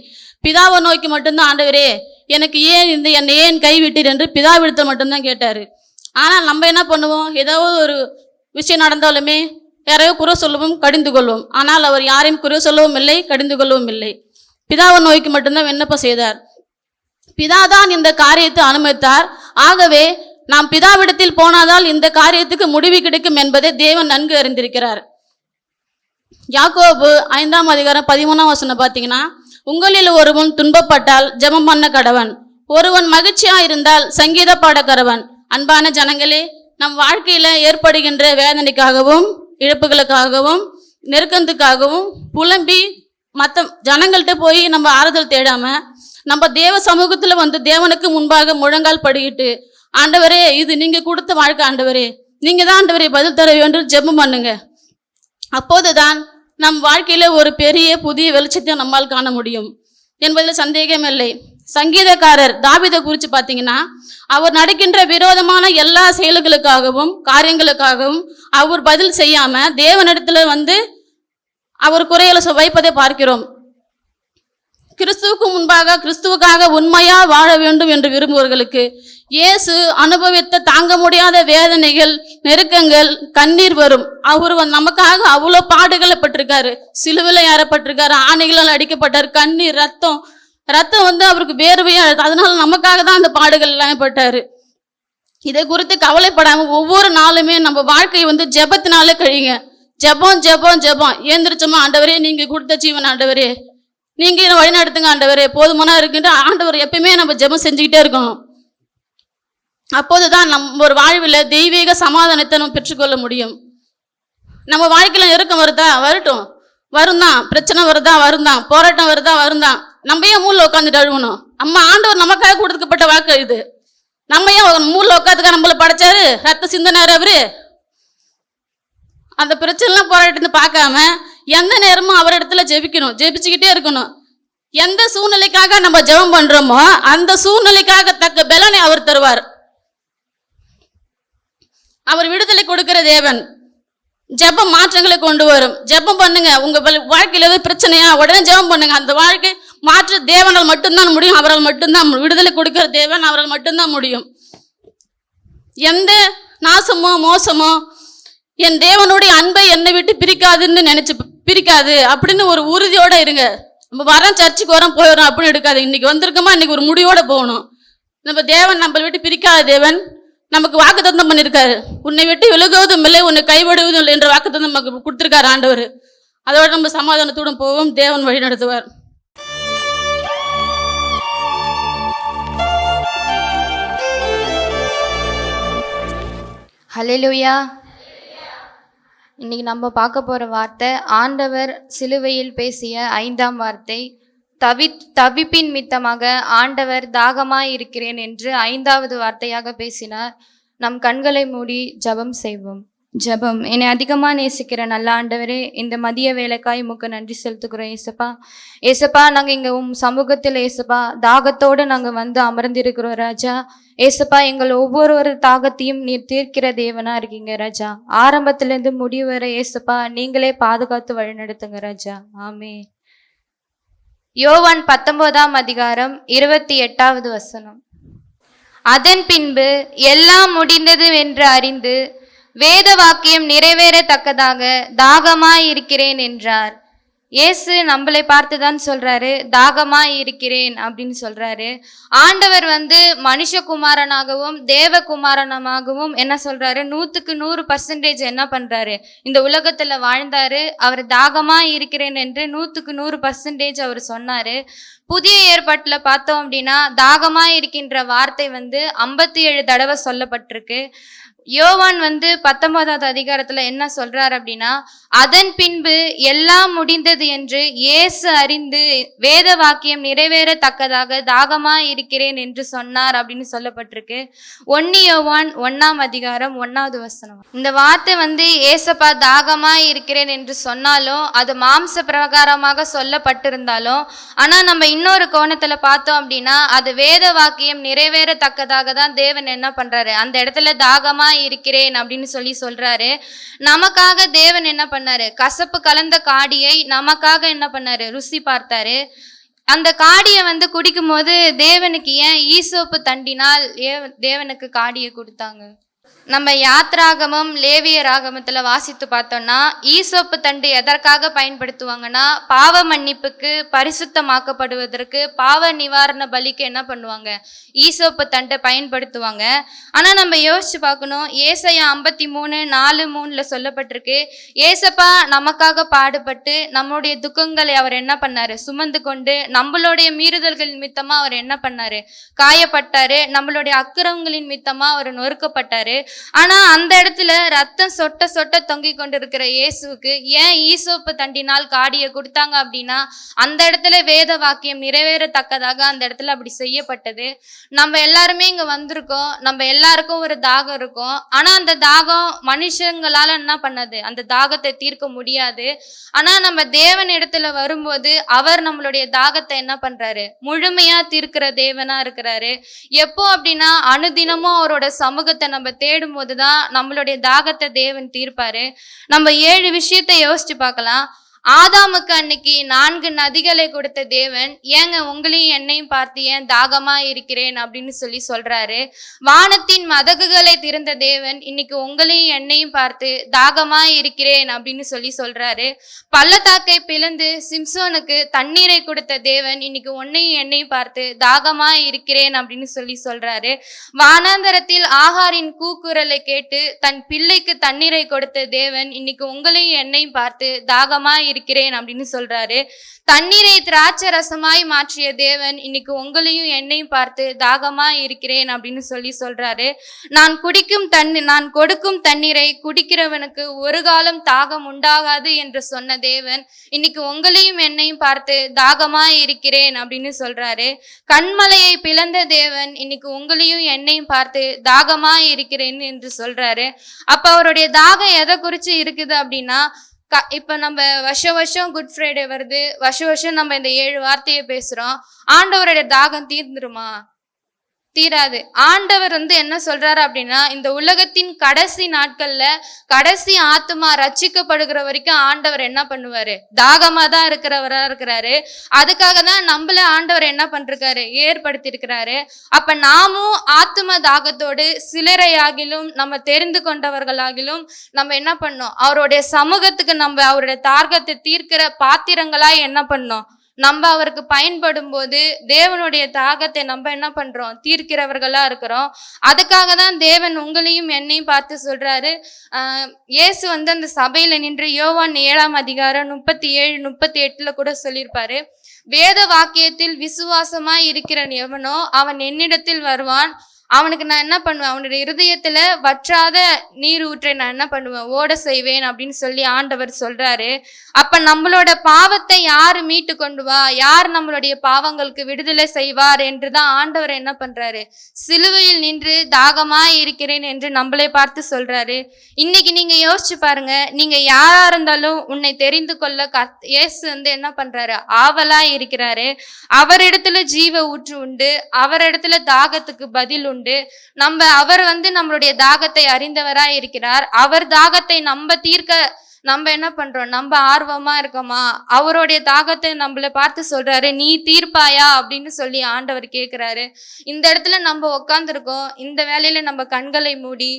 பிதாவை நோக்கி மட்டும்தான், ஆண்டவரே எனக்கு என்னை ஏன் கைவிட்டீர் என்று பிதாவிடத்தில் மட்டும்தான் கேட்டாரு. ஆனால் நம்ம என்ன பண்ணுவோம், ஏதாவது ஒரு விஷயம் நடந்தாலுமே யாரையோ குறை சொல்லவும் கடிந்து கொள்வோம். ஆனால் அவர் யாரையும் குறை சொல்லவும் இல்லை, கடிந்து கொள்ளவும் இல்லை. பிதாவை நோய்க்கு மட்டும்தான் விண்ணப்பம் செய்தார். பிதாதான் இந்த காரியத்தை அனுமதித்தார். ஆகவே நாம் பிதாவிடத்தில் போனாதால் இந்த காரியத்துக்கு முடிவு கிடைக்கும் என்பதை தேவன் நன்கு அறிந்திருக்கிறார். யாக்கோபு 5ஆம் அதிகாரம் 13ஆம் வசனம் பார்த்தீங்கன்னா, உங்களில் ஒருவன் துன்பப்பட்டால் ஜெபம் பண்ண கடவன், ஒருவன் மகிழ்ச்சியா இருந்தால் சங்கீத பாட கடவன். அன்பான ஜனங்களே, நம் வாழ்க்கையில ஏற்படுகின்ற வேதனைக்காகவும் இழப்புகளுக்காகவும் நெருக்கத்துக்காகவும் புலம்பி மற்ற ஜனங்கள்கிட்ட போய் நம்ம ஆறுதல் தேடாம நம்ம தேவ சமூகத்துல வந்து தேவனுக்கு முன்பாக முழங்கால் படிக்கிட்டு, ஆண்டவரே இது நீங்க கொடுத்த வாழ்க்கை, ஆண்டவரே நீங்க தான் ஆண்டவரே பதில் தர வேண்டும் ஜெபம் பண்ணுங்க. அப்போதுதான் நம் வாழ்க்கையில ஒரு பெரிய புதிய வெளிச்சத்தை நம்மால் காண முடியும் என்பதில் சந்தேகமில்லை. சங்கீதக்காரர் தாவீதை குறித்து பார்த்தீங்கன்னா, அவர் நடக்கின்ற விரோதமான எல்லா செயல்களுக்காகவும் காரியங்களுக்காகவும் அவர் பதில் செய்யாம தேவனிடத்துல வந்து அவர் குறைகளை வைப்பதை பார்க்கிறோம். கிறிஸ்துவுக்கு முன்பாக கிறிஸ்துவுக்காக உண்மையா வாழ வேண்டும் என்று விரும்புவர்களுக்கு இயேசு அனுபவித்த தாங்க முடியாத வேதனைகள், நெருக்கங்கள், கண்ணீர் வரும். அவர் நமக்காக அவ்வளோ பாடுகளை பட்டிருக்காரு, சிலுவையில் ஏறப்பட்டிருக்காரு, ஆணைகளால் அடிக்கப்பட்டார், கண்ணீர் ரத்தம் வந்து அவருக்கு வேர்வையா, அதனால நமக்காக தான் அந்த பாடுகள் எல்லாம் பட்டாரு. இதை குறித்து கவலைப்படாம ஒவ்வொரு நாளுமே நம்ம வாழ்க்கையை வந்து ஜெபத்தினாலே கழிங்க. ஜெபம் ஜெபம் ஜெபம். ஏந்திரிச்சோமா, ஆண்டவரே நீங்க கொடுத்த ஜீவன், ஆண்டவரே நீங்க வழி நடத்துங்க, ஆண்டவரே போதுமானா இருக்குன்ற ஆண்டவர் எப்பயுமே நம்ம ஜெபம் செஞ்சுக்கிட்டே இருக்கணும். அப்போதுதான் நம்ம ஒரு வாழ்வில் தெய்வீக சமாதானத்தை நம்ம பெற்றுக்கொள்ள முடியும். நம்ம வாழ்க்கையில நெருக்கம் வருதா, வரட்டும், வரும் தான். பிரச்சனை வருதா, வரும் தான். போராட்டம் வருதா, வரும் தான். நம்ம ஏன் மூல உட்காந்துட்டு அழுவணும்? நம்ம ஆண்டவர் நமக்காக கொடுக்கப்பட்ட வாக்கு இது. நம்ம ஏன் மூல உட்காந்துக்க நம்மள படைச்சாரு, ரத்த சிந்தனாரு அவரு. அந்த பிரச்சனைலாம் போராட்டத்தை பார்க்காம எந்த நேரமும் அவர் இடத்துல ஜெபிக்கணும், ஜெபிச்சுக்கிட்டே இருக்கணும். எந்த சூழ்நிலைக்காக நம்ம ஜெபம் பண்றோமோ அந்த சூழ்நிலைக்காக தக்க பலனை அவர் தருவார். அவர் விடுதலை கொடுக்கிற தேவன். ஜெபம் மாற்றங்களை கொண்டு வரும். ஜெபம் பண்ணுங்க. உங்க வாழ்க்கையில ஏதாவது பிரச்சனையா உடனே ஜெபம் பண்ணுங்க. அந்த வாழ்க்கை மாற்ற தேவனால் மட்டும்தான் முடியும். அவரால் மட்டும்தான் விடுதலை கொடுக்கிற தேவன், அவரால் மட்டும்தான் முடியும். எந்த நாசமோ மோசமோ என் தேவனுடைய அன்பை என்னை விட்டு பிரிக்காதுன்னு நினைச்சு பிரிக்காது அப்படின்னு ஒரு உறுதியோட இருங்க. நம்ம வரோம், சர்ச்சுக்கு வரோம், போயிடும் அப்படின்னு எடுக்காது. இன்னைக்கு வந்திருக்கோமா, இன்னைக்கு ஒரு முடிவோட போகணும். நம்ம தேவன் நம்மளை விட்டு பிரிக்காத தேவன். நமக்கு வாக்குத்தத்தம் பண்ணியிருக்காரு. உன்னை விட்டு விலகுவதும் இல்லை, உன்னை கைவிடுவதும் இல்லை என்ற வாக்குத்தத்தம் நமக்கு கொடுத்திருக்காரு ஆண்டவர். அதோட நம்ம சமாதானத்துடன் போவோம். தேவன் வழி நடத்துவார். ஹல்லேலூயா. இன்னைக்கு நம்ம பார்க்க போற வார்த்தை, ஆண்டவர் சிலுவையில் பேசிய 5ஆம் வார்த்தை. தவிப்பின் மித்தமாக ஆண்டவர் தாகமாய் இருக்கிறேன் என்று 5வது வார்த்தையாக பேசினார். நம் கண்களை மூடி ஜெபம் செய்வோம். ஜெபம். என்னை அதிகமாக நேசிக்கிற நல்ல ஆண்டவரே, இந்த மதிய வேலைக்காய் உமக்கு நன்றி செலுத்துக்கிறோம் ஏசப்பா. ஏசப்பா, நாங்கள் இங்கே சமூகத்தில் ஏசப்பா தாகத்தோடு நாங்கள் வந்து அமர்ந்திருக்கிறோம் ராஜா. ஏசப்பா, எங்கள் ஒவ்வொரு தாகத்தையும் நீர் தீர்க்கிற தேவனா இருக்கீங்க ராஜா. ஆரம்பத்திலேருந்து முடிவு வரை ஏசப்பா நீங்களே பாதுகாத்து வழிநடத்துங்க ராஜா. ஆமே. யோவான் 19ஆம் அதிகாரம் 28வது வசனம். அதன் பின்பு எல்லாம் முடிந்தது என்று அறிந்து வேத வாக்கியம் நிறைவேறத்தக்கதாக தாகமாய் இருக்கிறேன் என்றார். இயேசு நம்மளை பார்த்துதான் சொல்றாரு தாகமாய் இருக்கிறேன் அப்படின்னு சொல்றாரு. ஆண்டவர் வந்து மனுஷகுமாரனாகவும் தேவகுமாரனாகவும் என்ன சொல்றாரு, 100% என்ன பண்றாரு, இந்த உலகத்துல வாழ்ந்தாரு. அவர் தாகமாய் இருக்கிறேன் என்று 100% அவர் சொன்னாரு. புதிய ஏற்பாட்டுல பார்த்தோம் அப்படின்னா தாகமாய் இருக்கின்ற வார்த்தை வந்து 57 தடவை சொல்லப்பட்டிருக்கு. யோவான் வந்து 19வது அதிகாரத்துல என்ன சொல்றார் அப்படின்னா, அதன் பின்பு எல்லாம் முடிந்தது என்று இயேசு அறிந்து வேத வாக்கியம் நிறைவேறத்தக்கதாக தாகமாய் இருக்கிறேன் என்று சொன்னார் அப்படின்னு சொல்லப்பட்டிருக்கு. 1 யோவான் 1ஆம் அதிகாரம் 1வது வசனம். இந்த வார்த்தை வந்து ஏசப்பா தாகமாய் இருக்கிறேன் என்று சொன்னாலும் அது மாம்ச பிரகாரமாக சொல்லப்பட்டிருந்தாலும், ஆனா நம்ம இன்னொரு கோணத்துல பார்த்தோம் அப்படின்னா அது வேத வாக்கியம் நிறைவேறத்தக்கதாக தான் தேவன் என்ன பண்றாரு, அந்த இடத்துல தாகமா இருக்கிறேன் அப்படின்னு சொல்றாரு. நமக்காக தேவன் என்ன பண்ணாரு, கசப்பு கலந்த காடியை நமக்காக என்ன பண்ணாரு, ருசி பார்த்தாரு. அந்த காடியை வந்து குடிக்கும் போது தேவனுக்கு ஏன் ஈசோப்பு தண்டினால் தேவனுக்கு காடியை கொடுத்தாங்க? நம்ம யாத்ராகமம் லேவியராகமத்துல வாசித்து பார்த்தோம்னா ஈசோப்பு தண்டு எதற்காக பயன்படுத்துவாங்கன்னா பாவ மன்னிப்புக்கு, பரிசுத்தமாக்கப்படுவதற்கு, பாவ நிவாரண பலிக்கு என்ன பண்ணுவாங்க, ஈசோப்பு தண்டை பயன்படுத்துவாங்க. ஆனா நம்ம யோசிச்சு பார்க்கணும், ஏசாயா 53:4-3 சொல்லப்பட்டிருக்கு, ஏசப்பா நமக்காக பாடுபட்டு நம்மளுடைய துக்கங்களை அவர் என்ன பண்ணாரு, சுமந்து கொண்டு நம்மளுடைய மீறுதல்கள் நிமித்தமா அவர் என்ன பண்ணாரு, காயப்பட்டாரு, நம்மளுடைய அக்கிரமங்களின் நிமித்தமா அவர் நொறுக்கப்பட்டாரு. ஆனா அந்த இடத்துல ரத்தம் சொட்ட சொட்ட தொங்கி கொண்டிருக்கிற இயேசுவுக்கு ஏன் ஈசோப்பு தண்டினால் காடியை கொடுத்தாங்க அப்படின்னா அந்த இடத்துல வேத வாக்கியம் நிறைவேறத்தக்கதாக அந்த இடத்துல அப்படி செய்யப்பட்டது. நம்ம எல்லாருமே இங்க வந்திருக்கோம், நம்ம எல்லாருக்கும் ஒரு தாகம் இருக்கும். ஆனா அந்த தாகம் மனுஷங்களால என்ன பண்ணது, அந்த தாகத்தை தீர்க்க முடியாது. ஆனா நம்ம தேவன் இடத்துல வரும்போது அவர் நம்மளுடைய தாகத்தை என்ன பண்றாரு, முழுமையா தீர்க்கிற தேவனா இருக்கிறாரு. எப்போ அப்படின்னா அனுதினமும் அவரோட சமூகத்தை நம்ம தேடும் போதுதான் நம்மளுடைய தாகத்தை தேவன் தீர்ப்பாரு. நம்ம 7 விஷயத்தை யோசிச்சு பார்க்கலாம். ஆதாமுக்கு அன்னைக்கு 4 நதிகளை கொடுத்த தேவன் ஏங்க உங்களையும் என்னையும் பார்த்து ஏன் தாகமா இருக்கிறேன் அப்படின்னு சொல்றாரு. வானத்தின் மதகுகளை திறந்த தேவன் இன்னைக்கு உங்களையும் என்னையும் பார்த்து தாகமா இருக்கிறேன் அப்படின்னு சொல்றாரு. பள்ளத்தாக்கை பிளந்து சிம்சோனுக்கு தண்ணீரை கொடுத்த தேவன் இன்னைக்கு உன்னையும் என்னையும் பார்த்து தாகமா இருக்கிறேன் அப்படின்னு சொல்றாரு. வானாந்தரத்தில் ஆகாரின் கூக்குரலை கேட்டு தன் பிள்ளைக்கு தண்ணீரை கொடுத்த தேவன் இன்னைக்கு உங்களையும் என்னையும் பார்த்து தாகமா இருக்கிறேன் அப்படின்னு சொல்றாரு. தண்ணீரை திராட்சை ரசமாய் மாற்றிய தேவன் இன்னைக்கு உங்களையும் என்னையும் பார்த்து தாகமா இருக்கிறேன் அப்படின்னு சொல்றாரு. நான் கொடுக்கும் தண்ணீரை குடிக்கிறவனுக்கு ஒரு காலம் தாகம் உண்டாகாது என்று சொன்ன தேவன் இன்னைக்கு உங்களையும் என்னையும் பார்த்து தாகமா இருக்கிறேன் அப்படின்னு சொல்றாரு. கண்மலையை பிளந்த தேவன் இன்னைக்கு உங்களையும் என்னையும் பார்த்து தாகமா இருக்கிறேன் என்று சொல்றாரு. அப்ப அவருடைய தாகம் எதை குறிச்சு இருக்குது அப்படின்னா, இப்ப நம்ம வருஷம் குட் ஃப்ரைடே வருது, வருஷம் நம்ம இந்த 7 வார்த்தையை பேசுறோம். ஆண்டவருடைய தாகம் தீர்ந்துருமா? தீராது. ஆண்டவர் என்ன சொல்றாரு அப்படின்னா, இந்த உலகத்தின் கடைசி நாட்கள்ல கடைசி ஆத்துமா ரட்சிக்கப்படுகிற வரைக்கும் ஆண்டவர் என்ன பண்ணுவாரு, தாகமா தான் இருக்கிறாரு. அதுக்காக தான் நம்மள ஆண்டவர் என்ன பண்றாரு, ஏற்படுத்தி இருக்கிறாரு. அப்ப நாமும் ஆத்தும தாகத்தோடு சிலரையாகிலும் நம்ம தெரிந்து கொண்டவர்களாகிலும் நம்ம என்ன பண்ணோம், அவருடைய சமூகத்துக்கு நம்ம அவருடைய தாகத்தை தீர்க்கிற பாத்திரங்களா என்ன பண்ணோம், நம்ம அவருக்கு பயன்படும் போது தேவனுடைய தாகத்தை நம்ம என்ன பண்றோம், தீர்க்கிறவர்களா இருக்கிறோம். அதுக்காக தான் தேவன் உங்களையும் என்னையும் பார்த்து சொல்றாரு. இயேசு அந்த சபையில நின்று யோவான் 7:37-38 கூட சொல்லியிருப்பாரு, வேத வாக்கியத்தில் விசுவாசமாய் இருக்கிற எவனோ அவன் என்னிடத்தில் வருவான், அவனுக்கு நான் என்ன பண்ணுவேன், அவனுடைய இருதயத்துல வற்றாத நீர் ஊற்றை நான் என்ன பண்ணுவேன், ஓட செய்வேன் அப்படின்னு ஆண்டவர் சொல்றாரு. அப்ப நம்மளோட பாவத்தை யாரு மீட்டு கொண்டு வா, யார் நம்மளுடைய பாவங்களுக்கு விடுதலை செய்வார் என்றுதான் ஆண்டவர் என்ன பண்றாரு, சிலுவையில் நின்று தாகமா இருக்கிறேன் என்று நம்மளை பார்த்து சொல்றாரு. இன்னைக்கு நீங்க யோசிச்சு பாருங்க, நீங்க யாரா இருந்தாலும் உன்னை தெரிந்து கொள்ள இயேசு என்ன பண்றாரு, ஆவலா இருக்கிறாரு. அவரிடத்துல ஜீவ ஊற்று உண்டு, அவரிடத்துல தாகத்துக்கு பதில் உண்டு. அவர் நம்மளுடைய தாகத்தை அறிந்தவரா இருக்கிறார். அவர் தாகத்தை நம்ம தீர்க்க நம்ம என்ன பண்றோம், நம்ம ஆர்வமா இருக்கோமா? அவருடைய தாகத்தை நம்மள பார்த்து சொல்றாரு, நீ தீர்ப்பாயா அப்படின்னு ஆண்டவர் கேட்கிறாரு. இந்த இடத்துல நம்ம உட்கார்ந்துருக்கோம், இந்த வேலையில நம்ம கண்களை மூடி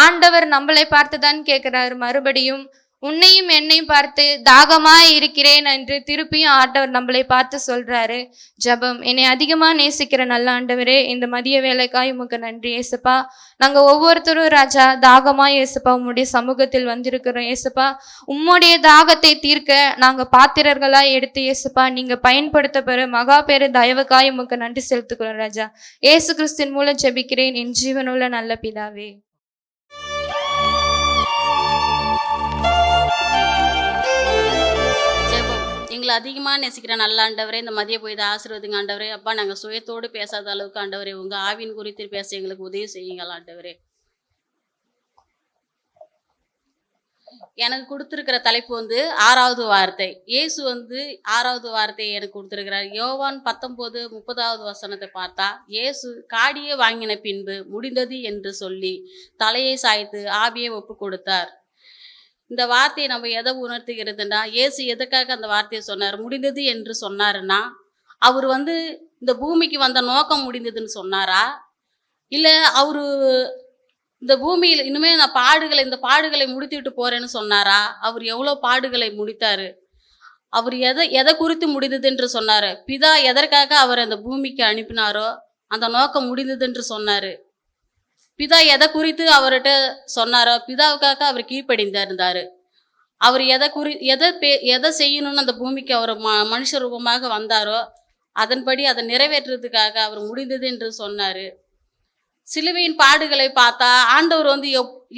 ஆண்டவர் நம்மளை பார்த்துதான் கேட்கிறாரு, மறுபடியும் உன்னையும் என்னையும் பார்த்து தாகமா இருக்கிறேன் என்று திருப்பியும் ஆண்டவர் நம்மளை பார்த்து சொல்றாரு. ஜெபம். என்னை அதிகமா நேசிக்கிற நல்ல ஆண்டவரே, இந்த மதிய வேலைக்காய் உமக்கு நன்றி ஏசப்பா. நாங்க ஒவ்வொருத்தரும் ராஜா தாகமா ஏசப்பா உம்முடைய சமூகத்தில் வந்திருக்கிறோம் ஏசப்பா. உம்முடைய தாகத்தை தீர்க்க நாங்க பாத்திரர்களா எடுத்து ஏசப்பா நீங்க பயன்படுத்த பெற மகா பேரு தயவுக்காய் உமக்கு நன்றி செலுத்துக்கிறோம் ராஜா. ஏசு கிறிஸ்துவின் மூலம் ஜெபிக்கிறேன் என் ஜீவனுள்ள நல்ல பிதாவே. எங்களை அதிகமாக நேசிக்கிற நல்ல ஆண்டவரே, இந்த மதிய போய் ஆசீர்வதிங்க ஆண்டவரே. அப்பா, நாங்கள் சுயத்தோடு பேசாத அளவுக்கு ஆண்டவரே உங்கள் ஆவின் குறித்து பேச எங்களுக்கு உதவி செய்யுங்கள் ஆண்டவரே. எனக்கு கொடுத்துருக்கிற தலைப்பு 6வது வார்த்தை. இயேசு 6வது வார்த்தையை எனக்கு கொடுத்துருக்கிறார். யோவான் 19:30 பார்த்தா, இயேசு காடியை வாங்கின பின்பு முடிந்தது என்று சொல்லி தலையை சாய்த்து ஆவியை ஒப்பு கொடுத்தார். இந்த வார்த்தையை நம்ம எதை உணர்த்துகிறதுனா, இயேசு எதுக்காக அந்த வார்த்தையை சொன்னார், முடிந்தது என்று சொன்னாருன்னா, அவர் இந்த பூமிக்கு வந்த நோக்கம் முடிந்ததுன்னு சொன்னாரா, இல்லை அவரு இந்த பூமியில் இனிமே நான் இந்த பாடுகளை முடித்துட்டு போறேன்னு சொன்னாரா? அவர் எவ்வளோ பாடுகளை முடித்தாரு. அவர் எதை குறித்து முடிந்தது என்று சொன்னாரு. பிதா எதற்காக அவர் அந்த பூமிக்கு அனுப்பினாரோ அந்த நோக்கம் முடிந்தது என்று சொன்னாரு. பிதா எதை குறித்து அவர்கிட்ட சொன்னாரோ பிதாவுக்காக அவர் கீழ்ப்படிந்தாரு. அவர் எதை செய்யணும்னு அந்த பூமிக்கு அவர் மனுஷ ரூபமாக வந்தாரோ அதன்படி அதை நிறைவேற்றுறதுக்காக அவர் முடிந்தது என்று சொன்னாரு. சிலுவையின் பாடுகளை பார்த்தா ஆண்டவர் வந்து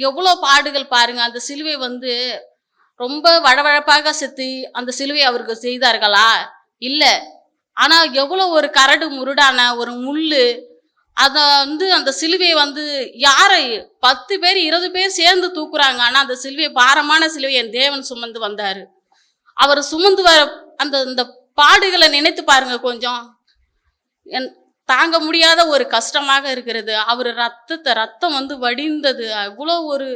எவ்வளோ பாடுகள் பாருங்க. அந்த சிலுவை வந்து ரொம்ப வழவழப்பாக செத்து அந்த சிலுவை அவருக்கு செய்தார்களா? இல்லை. ஆனால் எவ்வளோ ஒரு கரடு முருடான ஒரு முள்ளு அதை வந்து அந்த சிலுவையை வந்து யாரை 10 பேர் 20 பேர் சேர்ந்து தூக்குறாங்க. ஆனால் அந்த சிலுவையை பாரமான சிலுவை என் தேவன் சுமந்து வந்தார். அவர் சுமந்து வர அந்த பாடுகளை நினைத்து பாருங்க. கொஞ்சம் தாங்க முடியாத ஒரு கஷ்டமாக இருக்கிறது. அவர் ரத்தம் வந்து வடிந்தது. அவ்வளோ ஒரு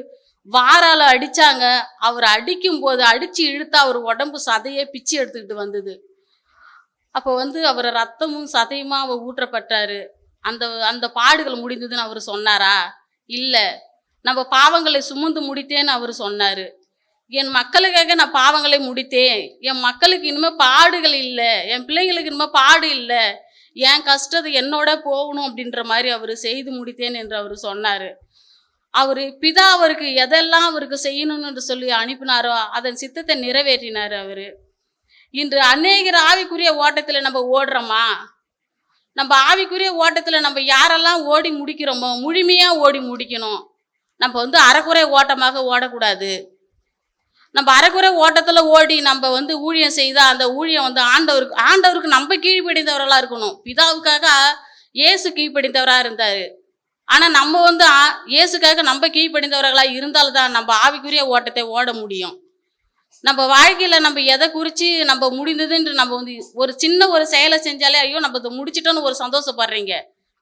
வாரால அடிச்சாங்க. அவர் அடிக்கும் போது அடிச்சு இழுத்தா அவர் உடம்பு சதையே பிச்சு எடுத்துக்கிட்டு வந்தது. அப்போ வந்து அவர் ரத்தமும் சதையுமா அவர் ஊற்றப்பட்டாரு. அந்த பாடுகள் முடிந்ததுன்னு அவர் சொன்னாரா? இல்லை. நம்ம பாவங்களை சுமந்து முடித்தேன்னு அவர் சொன்னார். என் மக்களுக்காக நான் பாவங்களை முடித்தேன். என் மக்களுக்கு இனிமேல் பாடுகள் இல்லை. என் பிள்ளைங்களுக்கு இனிமேல் பாடு இல்லை. என் கஷ்டத்தை என்னோட போகணும் அப்படின்ற மாதிரி அவர் செய்து முடித்தேன் என்று அவர் சொன்னார். பிதா அவருக்கு எதெல்லாம் அவருக்கு செய்யணும்னு சொல்லி அனுப்பினாரோ அதன் சித்தத்தை நிறைவேற்றினார் அவர். இன்று அநேகர் ஆவிக்குரிய ஓட்டத்தில் நம்ம ஓடுறோமா? நம்ம ஆவிக்குரிய ஓட்டத்தில் நம்ம யாரெல்லாம் ஓடி முடிக்கிறோமோ முழுமையாக ஓடி முடிக்கணும். நம்ம வந்து அரைக்குறை ஓட்டமாக ஓடக்கூடாது. நம்ம அரைக்குறை ஓட்டத்தில் ஓடி நம்ம வந்து ஊழியம் செய்தால் அந்த ஊழியம் வந்து ஆண்டவருக்கு நம்ம கீழ்ப்படிந்தவர்களாக இருக்கணும். பிதாவுக்காக இயேசு கீழ்ப்படிந்தவராக இருந்தார். ஆனால் நம்ம வந்து இயேசுக்காக நம்ம கீழ்ப்படிந்தவர்களாக இருந்தால்தான் நம்ம ஆவிக்குரிய ஓட்டத்தை ஓட முடியும். நம்ம வாழ்க்கையில் நம்ம எதை குறித்து நம்ம முடிந்ததுன்று நம்ம வந்து ஒரு சின்ன ஒரு செயலை செஞ்சாலே ஐயோ நம்ம இதை முடிச்சிட்டோன்னு ஒரு சந்தோஷப்படுறீங்க.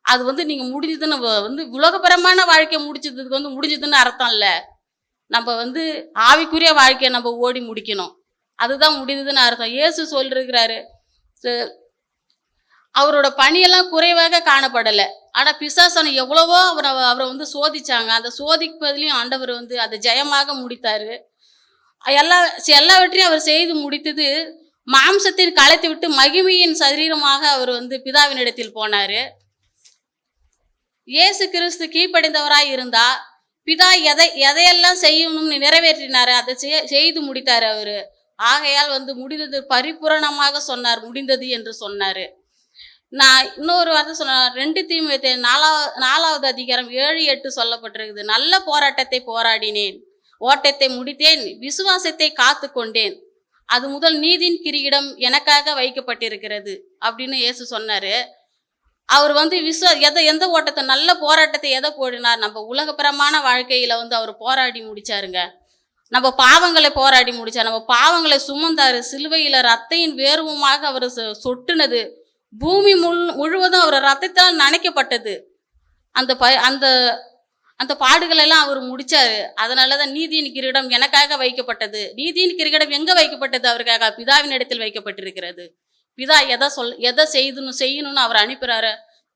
அது வந்து நீங்கள் முடிஞ்சதுன்னு வந்து உலகபரமான வாழ்க்கையை முடிச்சதுக்கு வந்து முடிஞ்சதுன்னு அர்த்தம் இல்லை. நம்ம வந்து ஆவிக்குரிய வாழ்க்கையை நம்ம ஓடி முடிக்கணும். அதுதான் முடிந்ததுன்னு அர்த்தம். இயேசு சொல்லிருக்கிறாரு, அவரோட பணியெல்லாம் குறைவாக காணப்படலை. ஆனால் பிசாசனை எவ்வளவோ அவரை வந்து சோதிச்சாங்க. அந்த சோதிப்பதிலையும் ஆண்டவர் வந்து அதை ஜெயமாக முடித்தார். எல்லாவற்றையும் அவர் செய்து முடித்தது மாம்சத்தின் களைத்து விட்டு மகிமையின் சரீரமாக அவர் வந்து பிதாவினிடத்தில் போனார். இயேசு கிறிஸ்து கீழ்ப்படிந்தவராய் இருந்தா பிதா எதையெல்லாம் செய்யணும்னு நிறைவேற்றினாரு, அதை செய்து முடித்தார் அவர். ஆகையால் வந்து முடிந்தது பரிபூரணமாக சொன்னார், முடிந்தது என்று சொன்னார். நான் இன்னொரு வார்த்தை சொன்னேன். 2 தீமோத்தேயு 4வது அதிகாரம் 7-8 சொல்லப்பட்டிருக்குது. நல்ல போராட்டத்தை போராடினேன், ஓட்டத்தை முடித்தேன், விசுவாசத்தை காத்து கொண்டேன். அது முதல் நீதியின் கிரீடம் எனக்காக வைக்கப்பட்டிருக்கிறது அப்படின்னு இயேசு சொன்னார். அவர் வந்து எந்த ஓட்டத்தை நல்ல போராட்டத்தை எதை போடினார்? நம்ம உலகபரமான வாழ்க்கையில் வந்து அவர் போராடி முடிச்சாருங்க. நம்ம பாவங்களை போராடி முடிச்சார். நம்ம பாவங்களை சுமந்தார். சிலுவையில் ரத்தையின் வேர்வமாக அவர் சொட்டுனது. பூமி முழுவதும் அவர் ரத்தத்தால் நனைக்கப்பட்டது. அந்த பாடுகளெல்லாம் அவர் முடிச்சாரு. அதனால தான் நீதியின் கிரீடம் எனக்காக வைக்கப்பட்டது. நீதியின் கிரீடம் எங்கே வைக்கப்பட்டது? அவருக்காக பிதாவின் இடத்தில் வைக்கப்பட்டிருக்கிறது. பிதா எதை செய்யணும்னு அவர் அனுப்புகிறாரு.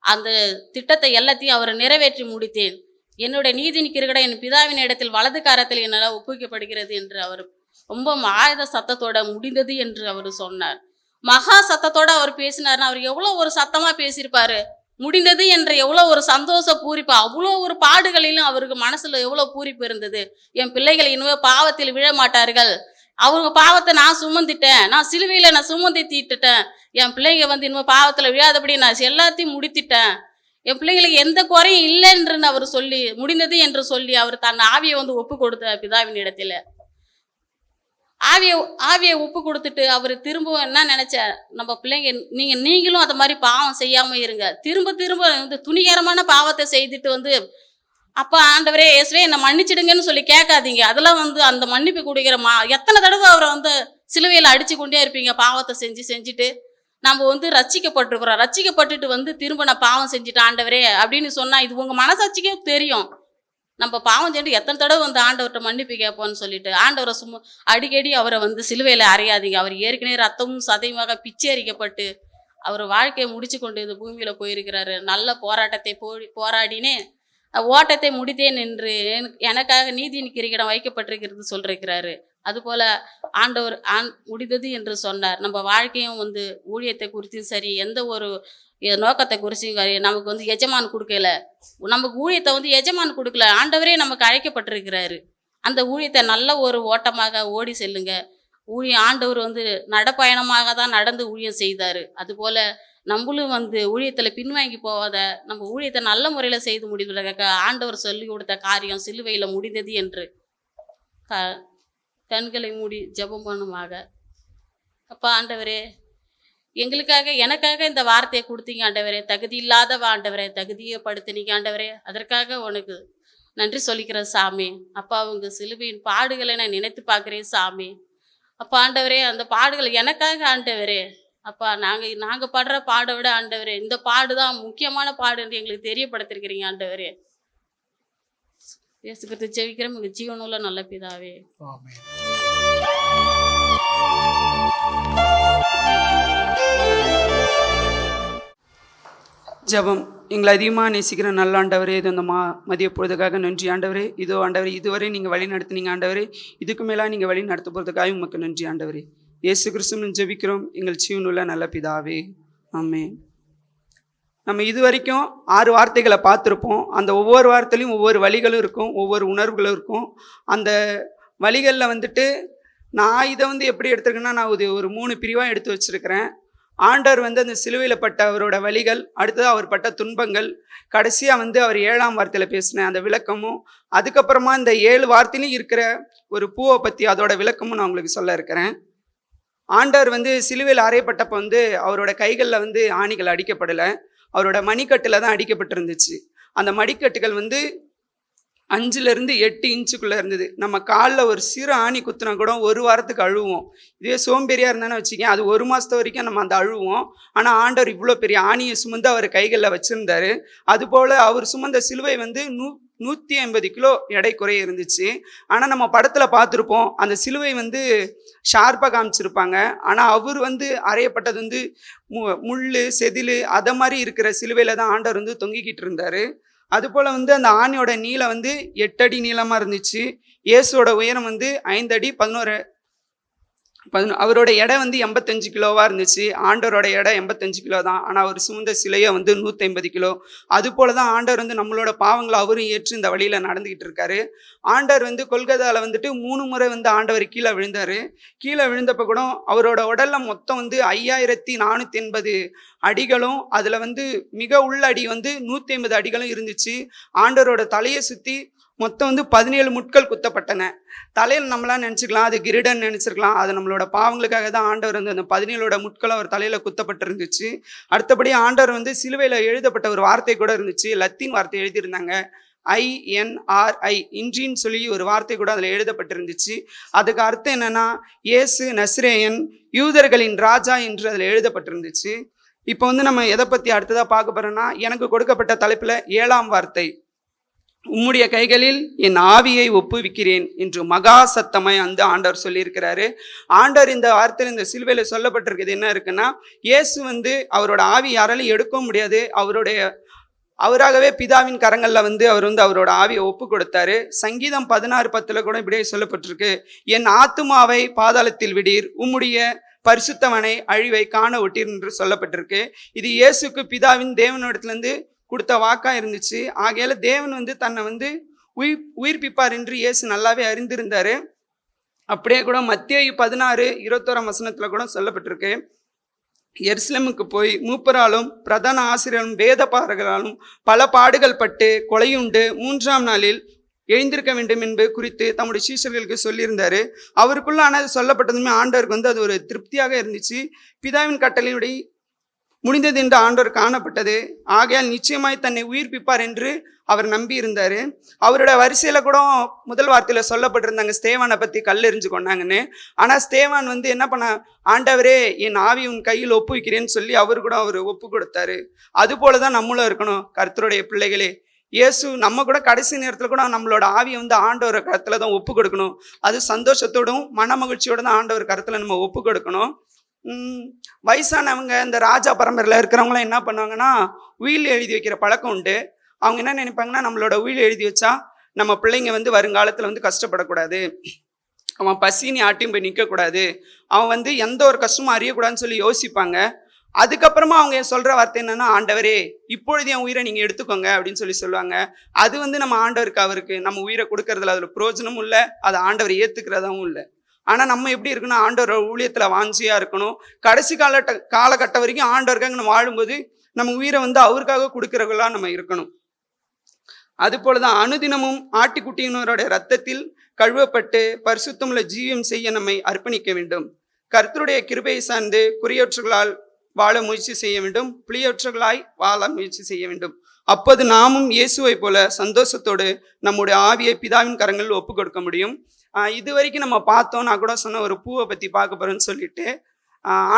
அந்த திட்டத்தை எல்லாத்தையும் அவர் நிறைவேற்றி முடித்தேன். என்னுடைய நீதியின் கிரீடம் என் பிதாவின் இடத்தில் வலது காரத்தில் என்னால் ஒப்புவிக்கப்படுகிறது என்று அவர் ரொம்ப ஆயுத சத்தத்தோட முடிந்தது என்று அவர் சொன்னார். மகா சத்தத்தோட அவர் பேசினார்னா அவர் எவ்வளோ ஒரு சத்தமாக பேசியிருப்பாரு. முடிந்தது என்ற எவ்வளோ ஒரு சந்தோஷ பூரிப்பு, அவ்வளோ ஒரு பாடுகளிலும் அவருக்கு மனசில் எவ்வளோ பூரிப்பு இருந்தது. என் பிள்ளைகள் இனிமே பாவத்தில் விழ மாட்டார்கள், அவங்க பாவத்தை நான் சுமந்துட்டேன், நான் சிலுவையில் நான் சுமந்து தீட்டுட்டேன், என் பிள்ளைங்க வந்து இனிமேல் பாவத்தில் விழாதபடி நான் எல்லாத்தையும் முடித்திட்டேன், என் பிள்ளைங்களுக்கு எந்த குறையும் இல்லைன்னு அவர் சொல்லி முடிந்தது என்று சொல்லி அவர் தன் ஆவியை வந்து ஒப்பு கொடுத்த பிதாவின் இடத்துல ஆவியை ஒப்பு கொடுத்துட்டு அவர் திரும்ப என்ன நினைச்சார், நம்ம பிள்ளைங்க நீங்களும் அதை மாதிரி பாவம் செய்யாமல் இருங்க, திரும்ப வந்து துணிகரமான பாவத்தை செய்துட்டு வந்து அப்பா ஆண்டவரே இயேசுவே என்னை மன்னிச்சிடுங்கன்னு சொல்லி கேட்காதீங்க. அதெல்லாம் வந்து அந்த மன்னிப்பு கொடுக்கிற எத்தனை தடவை அவரை வந்து சிலுவையில் அடிச்சு கொண்டே இருப்பீங்க. பாவத்தை செஞ்சுட்டு நம்ம வந்து ரட்சிக்கப்பட்டிருக்கிறோம், ரட்சிக்கப்பட்டுட்டு வந்து திரும்ப நான் பாவம் செஞ்சுட்டேன் ஆண்டவரே அப்படின்னு சொன்னா இது உங்க மனசாட்சிக்கே தெரியும். நம்ம பாவம் செஞ்சு எத்தனை தடவை வந்து ஆண்டவர்கிட்ட மன்னிப்பு கேட்போன்னு சொல்லிட்டு ஆண்டவரை அடிக்கடி அவரை வந்து சிலுவையில் அறையாதீங்க. அவர் ஏற்கனவே ரத்தமும் சதையுமாக பிச்சை அரிக்கப்பட்டு அவர் வாழ்க்கையை முடிச்சு கொண்டு இந்த பூமியில போயிருக்கிறாரு. நல்ல போராட்டத்தை போராடினேன், ஓட்டத்தை முடித்தேன் என்று எனக்காக நீதியின் கிரீடம் வைக்கப்பட்டிருக்கிறது சொல்லிருக்கிறாரு. அதுபோல் ஆண்டவர் முடிந்தது என்று சொன்னார். நம்ம வாழ்க்கையும் வந்து ஊழியத்தை குறித்தும் சரி, எந்த ஒரு நோக்கத்தை குறிச்சும் சரி, நமக்கு வந்து எஜமான் கொடுக்கல. நமக்கு ஊழியத்தை வந்து எஜமான் கொடுக்கல, ஆண்டவரே நமக்கு அழைக்கப்பட்டிருக்கிறாரு. அந்த ஊழியத்தை நல்ல ஒரு ஓட்டமாக ஓடி செல்லுங்க. ஆண்டவர் வந்து நடப்பயணமாக தான் நடந்து ஊழியம் செய்தார். அதுபோல் நம்மளும் வந்து ஊழியத்தில் பின்வாங்கி போகாத, நம்ம ஊழியத்தை நல்ல முறையில் செய்து முடிவதற்காக ஆண்டவர் சொல்லி கொடுத்த காரியம் சிலுவையில் முடிந்தது என்று கண்களை மூடி ஜெபம் பண்ணுமாக. அப்பா ஆண்டவரே, எங்களுக்காக எனக்காக இந்த வார்த்தையை கொடுத்தீங்க ஆண்டவரே. தகுதி இல்லாதவ ஆண்டவரே, தகுதியை படுத்தினீங்க ஆண்டவரே. அதற்காக உனக்கு நன்றி சொல்லிக்கிறேன் சாமி. அப்பா அவங்க சிலுவையின் பாடுகளை நான் நினைத்து பார்க்குறேன் சாமி. அப்பா ஆண்டவரே, அந்த பாடுகள் எனக்காக ஆண்டவரே. அப்பா நாங்கள் படுற பாடை விட ஆண்டவரே, இந்த பாடு தான் முக்கியமான பாடு என்று எங்களுக்கு தெரியப்படுத்திருக்கிறீங்க ஆண்டவரே. இயேசு கிறிஸ்து ஜெபிக்கிறோம் உங்கள் ஜீவனுள்ள நல்ல பிதாவே. ஆமென். ஜெபம். எங்களை அதிகமாக நேசிக்கிற நல்ல ஆண்டவரே, இது அந்த மதிய பொழுதுக்காக நன்றி ஆண்டவரே. இதோ ஆண்டவரே, இதுவரை நீங்கள் வழி நடத்துனீங்க ஆண்டவரே. இதுக்கு மேலே நீங்கள் வழி நடத்த போகிறதுக்காக உமக்கு நன்றி ஆண்டவரே. இயேசு கிறிஸ்துவின் ஜெபிக்கிறோம் எங்கள் ஜீவனுள்ள நல்ல பிதாவே. ஆமென். நம்ம இது வரைக்கும் 6 வார்த்தைகளை பார்த்துருப்போம். அந்த ஒவ்வொரு வார்த்தையிலையும் ஒவ்வொரு வழிகளும் இருக்கும், ஒவ்வொரு உணர்வுகளும் இருக்கும். அந்த வழிகளில் வந்துட்டு நான் இதை வந்து எப்படி எடுத்துருக்கேன்னா, நான் ஒரு 3 பிரிவாக எடுத்து வச்சுருக்கிறேன். ஆண்டவர் வந்து அந்த சிலுவையில் பட்ட அவரோட வழிகள், அடுத்தது அவர் பட்ட துன்பங்கள், கடைசியாக வந்து அவர் 7ஆம் வார்த்தையில் பேசின அந்த விளக்கமும், அதுக்கப்புறமா இந்த 7 வார்த்தையிலும் இருக்கிற ஒரு பூவை பற்றி அதோட விளக்கமும் நான் உங்களுக்கு சொல்ல இருக்கிறேன். ஆண்டவர் வந்து சிலுவையில் அறையப்பட்டப்போ வந்து அவரோட கைகளில் வந்து ஆணிகள் அடிக்கப்படலை, அவரோட மணிக்கட்டில் தான் அடிக்கப்பட்டிருந்துச்சு. அந்த மணிக்கட்டுகள் வந்து 5லேருந்து 8 இன்ச்சுக்குள்ளே இருந்தது. நம்ம காலில் ஒரு சிறு ஆணி குத்துனா கூட 1 வாரத்துக்கு அழுவோம். இதே சோம்பேறியாக இருந்தானே வச்சுக்கேன், அது 1 மாதத்து வரைக்கும் நம்ம அந்த அழுவோம். ஆனால் ஆண்டவர் இவ்வளோ பெரிய ஆணியை சுமந்து அவர் கைகளில் வச்சுருந்தாரு. அதுபோல் அவர் சுமந்த சிலுவை வந்து 150 கிலோ எடை குறைய இருந்துச்சு. ஆனால் நம்ம படத்தில் பார்த்துருப்போம், அந்த சிலுவை வந்து ஷார்ப்பாக காமிச்சிருப்பாங்க. ஆனால் அவர் வந்து அறையப்பட்டது வந்து முள் செதில் அதை மாதிரி இருக்கிற சிலுவையில் தான் ஆண்டவர் வந்து தொங்கிக்கிட்டு இருந்தார். அதுபோல் வந்து அந்த ஆணியோட நீளம் வந்து 8 அடி நீளமாக இருந்துச்சு. இயேசுவோட உயரம் வந்து 5 அடி 11 அவரோட எடை வந்து 85 கிலோவாக இருந்துச்சு. ஆண்டவரோட எடை 85 கிலோ தான். ஆனால் அவர் சுமந்த சிலையை வந்து 150 கிலோ. அதுபோல தான் ஆண்டவர் வந்து நம்மளோட பாவங்களை அவரும் ஏற்று இந்த வழியில் நடந்துக்கிட்டு இருக்காரு. ஆண்டவர் வந்து கொல்கத்தாவில் வந்துட்டு 3 முறை வந்து ஆண்டவர் கீழே விழுந்தார். கீழே விழுந்தப்போ கூட அவரோட உடலில் மொத்தம் வந்து 5480 அடிகளும், அதில் வந்து மிக உள்ள அடி வந்து 150 அடிகளும் இருந்துச்சு. ஆண்டவரோட தலையை சுற்றி மொத்தம் வந்து 17 முட்கள் குத்தப்பட்டன. தலையில் நம்மளாம் நினச்சிக்கலாம் அது கிரீடன் நினச்சிருக்கலாம். அது நம்மளோட பாவங்களுக்காக தான் ஆண்டவர் வந்து அந்த 17 முட்களும் அவர் தலையில் குத்தப்பட்டிருந்துச்சு. அடுத்தபடி ஆண்டவர் வந்து சிலுவையில் எழுதப்பட்ட ஒரு வார்த்தை கூட இருந்துச்சு. லத்தீன் வார்த்தை எழுதியிருந்தாங்க, INRI, இன்றின்னு சொல்லி ஒரு வார்த்தை கூட அதில் எழுதப்பட்டிருந்துச்சு. அதுக்கு அர்த்தம் என்னன்னா, இயேசு நஸ்ரேயன், யூதர்களின் ராஜா என்று அதில் எழுதப்பட்டிருந்துச்சு. இப்போ வந்து நம்ம எதை பற்றி அடுத்ததாக பார்க்க போகிறோன்னா, எனக்கு கொடுக்கப்பட்ட தலைப்பில் 7ஆம் வார்த்தை, உம்முடைய கைகளில் என் ஆவியை ஒப்புவிக்கிறேன் என்று மகா சத்தமாய் அந்த ஆண்டவர் சொல்லியிருக்கிறாரு. ஆண்டவர் இந்த வார்த்தையில் இந்த சிலுவையில் சொல்லப்பட்டிருக்கிறது என்ன இருக்குன்னா, இயேசு வந்து அவரோட ஆவி யாராலையும் எடுக்க முடியாது. அவராகவே பிதாவின் கரங்களில் வந்து அவர் வந்து அவரோட ஆவியை ஒப்பு கொடுத்தாரு. சங்கீதம் 16:10 கூட இப்படியே சொல்லப்பட்டிருக்கு, என் ஆத்துமாவை பாதாளத்தில் விடீர், உம்முடைய பரிசுத்தவனை அழிவை காண ஒட்டீர் என்று சொல்லப்பட்டிருக்கு. இது இயேசுக்கு பிதாவின் தேவனிடத்துலேருந்து கொடுத்த வாக்கா இருந்துச்சு. ஆகையால தேவன் வந்து தன்னை வந்து உயிர்ப்பிப்பார் என்று இயேசு நல்லாவே அறிந்திருந்தாரு. அப்படியே கூட மத்தேயு 16:21 கூட சொல்லப்பட்டிருக்கு, எருசலேமுக்கு போய் மூப்பராலும் பிரதான ஆசிரியரும் வேதபாரகராலும் பல பாடுகள் பட்டு கொலையுண்டு 3ஆம் நாளில் எழுந்திருக்க வேண்டும் என்பது குறித்து தம்முடைய சீஷர்களுக்கு சொல்லியிருந்தாரு. அவருக்குள்ள சொல்லப்பட்டதுமே ஆண்டவருக்கு வந்து அது ஒரு திருப்தியாக இருந்துச்சு. பிதாவின் கட்டளையுடைய முடிந்தது என்று ஆண்டவர் காணப்பட்டது. ஆகையால் நிச்சயமாய் தன்னை உயிர்ப்பிப்பார் என்று அவர் நம்பி இருந்தார். அவரோட வரிசையில் கூட முதல் வார்த்தையில் சொல்லப்பட்டிருந்தாங்க ஸ்தேவானை பற்றி கல்லெறிஞ்சு கொண்டாங்கன்னு. ஆனால் ஸ்தேவான் வந்து என்ன பண்ண, ஆண்டவரே என் ஆவி உன் கையில் ஒப்புவிக்கிறேன்னு சொல்லி அவர் கூட அவர் ஒப்பு கொடுத்தாரு. அதுபோல தான் நம்மளும் இருக்கணும் கர்த்தருடைய பிள்ளைகளே. இயேசு நம்ம கூட கடைசி நேரத்தில் கூட நம்மளோட ஆவியை வந்து ஆண்டவர் கருத்தில் தான் ஒப்பு கொடுக்கணும். அது சந்தோஷத்தோடும் மன மகிழ்ச்சியோடு தான் ஆண்டவர் கருத்தில் நம்ம ஒப்பு கொடுக்கணும். வயசானவங்க இந்த ராஜா பரம்பரையில் இருக்கிறவங்களாம் என்ன பண்ணுவாங்கன்னா, உயில் எழுதி வைக்கிற பழக்கம் உண்டு. அவங்க என்ன நினைப்பாங்கன்னா, நம்மளோட உயில் எழுதி வச்சா நம்ம பிள்ளைங்க வந்து வருங்காலத்தில் வந்து கஷ்டப்படக்கூடாது, அவன் பசின்னு யார்ட்டையும் போய் நிற்கக்கூடாது, அவன் வந்து எந்த ஒரு கஷ்டமும் அறியக்கூடாதுன்னு சொல்லி யோசிப்பாங்க. அதுக்கப்புறமா அவங்க சொல்கிற வார்த்தை என்னன்னா, ஆண்டவரே இப்பொழுது என் உயிரை நீங்கள் எடுத்துக்கோங்க அப்படின்னு சொல்லி சொல்லுவாங்க. அது வந்து நம்ம ஆண்டவருக்கு அவருக்கு நம்ம உயிரை கொடுக்கறதுல அதில் பிரயோஜனமும் இல்லை, அதை ஆண்டவர் ஏற்றுக்கிறதாவும் இல்லை. ஆனால் நம்ம எப்படி இருக்கணும், ஆண்டவர் ஊழியத்தில் வாஞ்சியாக இருக்கணும். கடைசி காலகட்டம் வரைக்கும் ஆண்டவருக்காக நம்ம வாழும்போது நம்ம உயிரை வந்து அவருக்காக கொடுக்குறவர்களாக நம்ம இருக்கணும். அதுபோல தான் அனுதினமும் ஆட்டுக்குட்டியினருடைய இரத்தத்தில் கழுவப்பட்டு பரிசுத்தமுள்ள ஜீவியம் செய்ய நம்மை அர்ப்பணிக்க வேண்டும். கர்த்தருடைய கிருபையை சார்ந்து குறியற்றர்களால் வாழ முயற்சி செய்ய வேண்டும், புளியற்றர்களாய் வாழ முயற்சி செய்ய வேண்டும். அப்போது நாமும் இயேசுவை போல சந்தோஷத்தோடு நம்முடைய ஆவியை பிதாவின் கரங்களில் ஒப்பு கொடுக்க முடியும். இது வரைக்கும் நம்ம பார்த்தோம், நான் கூட சொன்ன ஒரு பூவை பற்றி பார்க்க போகிறேன்னு சொல்லிட்டு,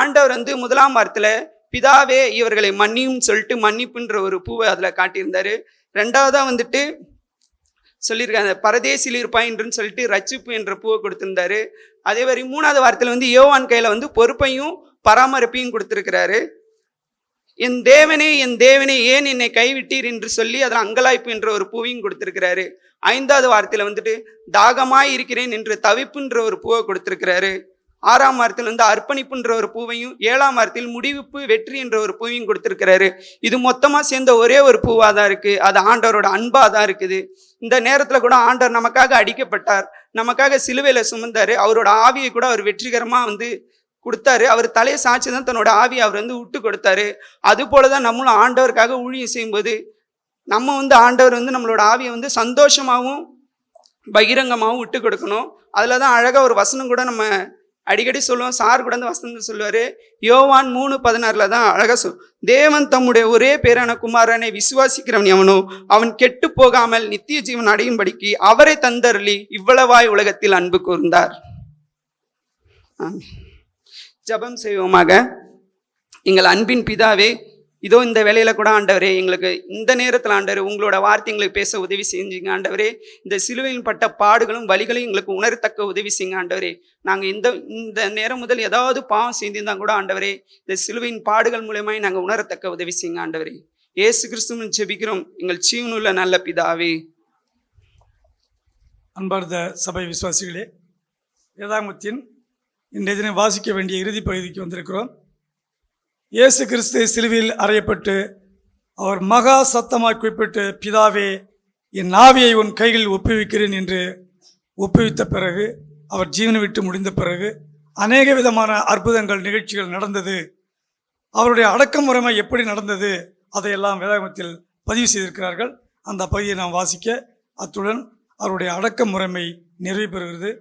ஆண்டவர் வந்து 1ஆம் வாரத்தில் பிதாவே இவர்களை மன்னியும் சொல்லிட்டு மன்னிப்புன்ற ஒரு பூவை அதில் காட்டியிருந்தாரு. 2வதா வந்துட்டு சொல்லியிருக்காங்க பரதேசில் இருப்பாயின்னு சொல்லிட்டு ரட்சிப்பு என்ற பூவை கொடுத்திருந்தாரு. அதே மாதிரி 3வது வாரத்தில் வந்து யோவான் கையில் வந்து பொறுப்பையும் பராமரிப்பையும் கொடுத்திருக்கிறாரு. என் தேவனே ஏன் என்னை கைவிட்டீர் என்று சொல்லி அதில் அங்கலாய்ப்பு என்ற ஒரு பூவையும் கொடுத்திருக்கிறாரு. 5வது வாரத்தில் வந்துட்டு தாகமாய் இருக்கிறேன் என்று தவிப்புன்ற ஒரு பூவை கொடுத்திருக்கிறாரு. 6ஆம் வாரத்தில் வந்து அர்ப்பணிப்புன்ற ஒரு பூவையும், 7ஆம் வாரத்தில் முடிவுப்பு வெற்றி என்ற ஒரு பூவையும் கொடுத்திருக்கிறாரு. இது மொத்தமாக சேர்ந்த ஒரே ஒரு பூவாக தான் இருக்குது, அது ஆண்டவரோட அன்பாக தான் இருக்குது. இந்த நேரத்தில் கூட ஆண்டவர் நமக்காக அடிக்கப்பட்டார், நமக்காக சிலுவையில் சுமந்தார், அவரோட ஆவியை கூட அவர் வெற்றிகரமாக வந்து கொடுத்தாரு. அவர் தலையை சாட்சி தான் தன்னோட ஆவியை அவர் வந்து விட்டு கொடுத்தாரு. அது போல தான் நம்மளும் ஆண்டவருக்காக ஊழியம் செய்யும்போது நம்ம வந்து ஆண்டவர் வந்து நம்மளோட ஆவியை வந்து சந்தோஷமாகவும் பகிரங்கமாகவும் விட்டு கொடுக்கணும். அதில் தான் அழகாக ஒரு வசனம் கூட நம்ம அடிக்கடி சொல்லுவோம், சார் கூட அந்த வசனம் சொல்லுவார். யோவான் 3:16 தான் அழகாக தேவன் தம்முடைய ஒரே பேரான குமாரனை விசுவாசிக்கிறவன் எவனோ அவன் கெட்டு போகாமல் நித்திய ஜீவன் அடையும்படிக்கு அவரை தந்தருளி இவ்வளவாய் உலகத்தில் அன்பு கூர்ந்தார். ஜெபம் செய்வோமாக. எங்கள் அன்பின் பிதாவே, இதோ இந்த வேலையில கூட ஆண்டவரே, எங்களுக்கு இந்த நேரத்தில் ஆண்டவரே உங்களோட வார்த்தை எங்களுக்கு பேச உதவி செஞ்சுங்க ஆண்டவரே. இந்த சிலுவையில் பட்ட பாடுகளும் வலிகளையும் எங்களுக்கு உணரத்தக்க உதவி செய்யுங்க ஆண்டவரே. நாங்கள் இந்த நேரம் முதல் ஏதாவது பாவம் செய்திருந்தா கூட ஆண்டவரே, இந்த சிலுவையின் பாடுகள் மூலமாய் நாங்கள் உணரத்தக்க உதவி செய்யுங்க ஆண்டவரே. இயேசு கிறிஸ்துவின் ஜெபிக்கிறோம் எங்கள் ஜீவனுள்ள நல்ல பிதாவே. அன்பார்ந்த சபை விசுவாசிகளே, வேதாகமத்தின் இன்றைய தினம் வாசிக்க வேண்டிய இறுதி பகுதிக்கு வந்திருக்கிறோம். இயேசு கிறிஸ்து சிலுவையில் அறையப்பட்டு அவர் மகா சத்தமாய் குறிப்பிட்டு, பிதாவே என் ஆவியை உன் கைகளில் ஒப்புவிக்கிறேன் என்று ஒப்புவித்த பிறகு, அவர் ஜீவனை விட்டு முடிந்த பிறகு அநேக விதமான அற்புதங்கள் நிகழ்ச்சிகள் நடந்தது. அவருடைய அடக்குமுறைமை எப்படி நடந்தது அதையெல்லாம் வேதாகமத்தில் பதிவு செய்திருக்கிறார்கள். அந்த பகுதியை நாம் வாசிக்க, அத்துடன் அவருடைய அடக்க முறைமை நிறைவு பெறுகிறது.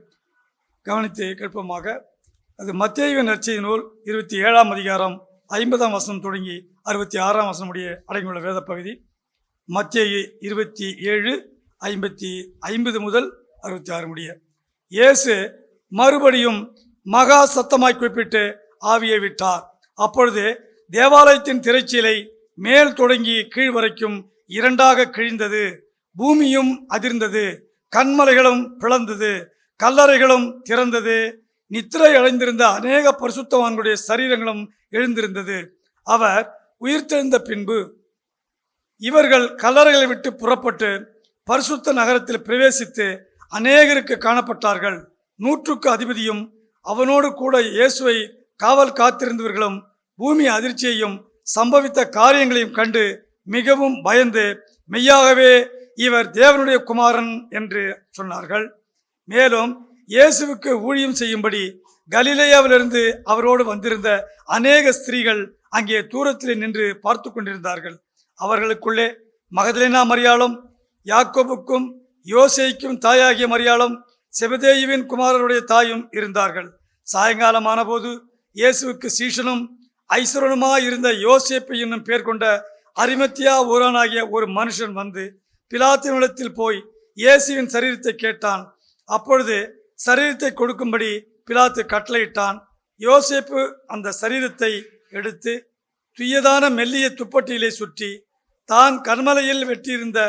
கவனித்து கேட்போமாக. அது மத்தேயுவின் நற்செய்தி நூல் 27ஆம் அதிகாரம் 50ஆம் வசனம் தொடங்கி 66ஆம் வசனம் உடைய அடங்கியுள்ள வேத பகுதி. மத்தேயு 27:50 முதல் 66 முடிய. இயேசு மறுபடியும் மகா சத்தமாய் குறிப்பிட்டு ஆவியை விட்டார். அப்பொழுது தேவாலயத்தின் திரைச்சீலை மேல் தொடங்கி கீழ் வரைக்கும் 2ஆக கிழிந்தது. பூமியும் அதிர்ந்தது, கன்மலைகளும் பிளந்தது, கல்லறைகளும் திறந்தது. நித்திரை அடைந்திருந்த அநேக பரிசுத்தவான்களுடைய சரீரங்களும் எழுந்திருந்தது. அவர் உயிர்த்தெழுந்த பின்பு இவர்கள் கல்லறைகளை விட்டு புறப்பட்டு பரிசுத்த நகரத்தில் பிரவேசித்து அநேகருக்கு காணப்பட்டார்கள். 100க்கு அதிபதியும் அவனோடு கூட இயேசுவை காவல் காத்திருந்தவர்களும் பூமி அதிர்ச்சியையும் சம்பவித்த காரியங்களையும் கண்டு மிகவும் பயந்து, மெய்யாகவே இவர் தேவனுடைய குமாரன் என்று சொன்னார்கள். மேலும் இயேசுவுக்கு ஊழியம் செய்யும்படி கலிலேயாவிலிருந்து அவரோடு வந்திருந்த அநேக ஸ்திரீகள் அங்கே தூரத்திலே நின்று பார்த்து கொண்டிருந்தார்கள். அவர்களுக்குள்ளே மகதலேனா மரியாளும், யாக்கோபுக்கும் யோசேக்கும் தாயாகிய மரியாளும், செபதேயுவின் குமாரருடைய தாயும் இருந்தார்கள். சாயங்காலமான போது இயேசுவுக்கு சீஷனும் ஐஸ்வரனுமாயிருந்த யோசேப்பு என்னும் பேர் கொண்ட அரிமத்தியா ஊரானாகிய ஒரு மனுஷன் வந்து பிலாத்தினிடத்தில் போய் இயேசுவின் சரீரத்தை கேட்டான். அப்பொழுது சரீரத்தை கொடுக்கும்படி பிலாத்து கட்டளையிட்டான். யோசேப்பு அந்த சரீரத்தை எடுத்து துய்யதான மெல்லிய துப்பட்டியிலே சுற்றி தான் கர்மலையில் வெட்டியிருந்த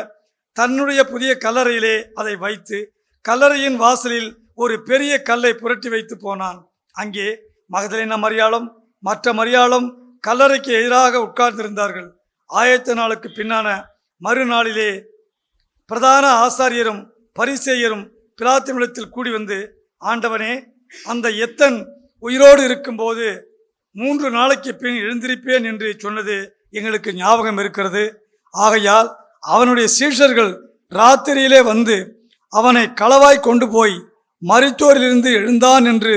தன்னுடைய புதிய கல்லறையிலே அதை வைத்து கல்லறையின் வாசலில் ஒரு பெரிய கல்லை புரட்டி வைத்து போனான். அங்கே மகதலேனா மரியாளும் மற்ற மரியாளும் கல்லறைக்கு எதிராக உட்கார்ந்திருந்தார்கள். ஆயத்த நாளுக்கு பின்னான மறுநாளிலே பிரதான ஆசாரியரும் பரிசேயரும் பிலாத்தினிடத்தில் கூடி வந்து, ஆண்டவனே, அந்த எத்தன் உயிரோடு இருக்கும்போது 3 நாளைக்கு பின் எழுந்திருப்பேன் என்று சொன்னது எங்களுக்கு ஞாபகம் இருக்கிறது. ஆகையால் அவனுடைய சீஷர்கள் ராத்திரியிலே வந்து அவனை களவாய் கொண்டு போய் மரித்தோரிலிருந்து எழுந்தான் என்று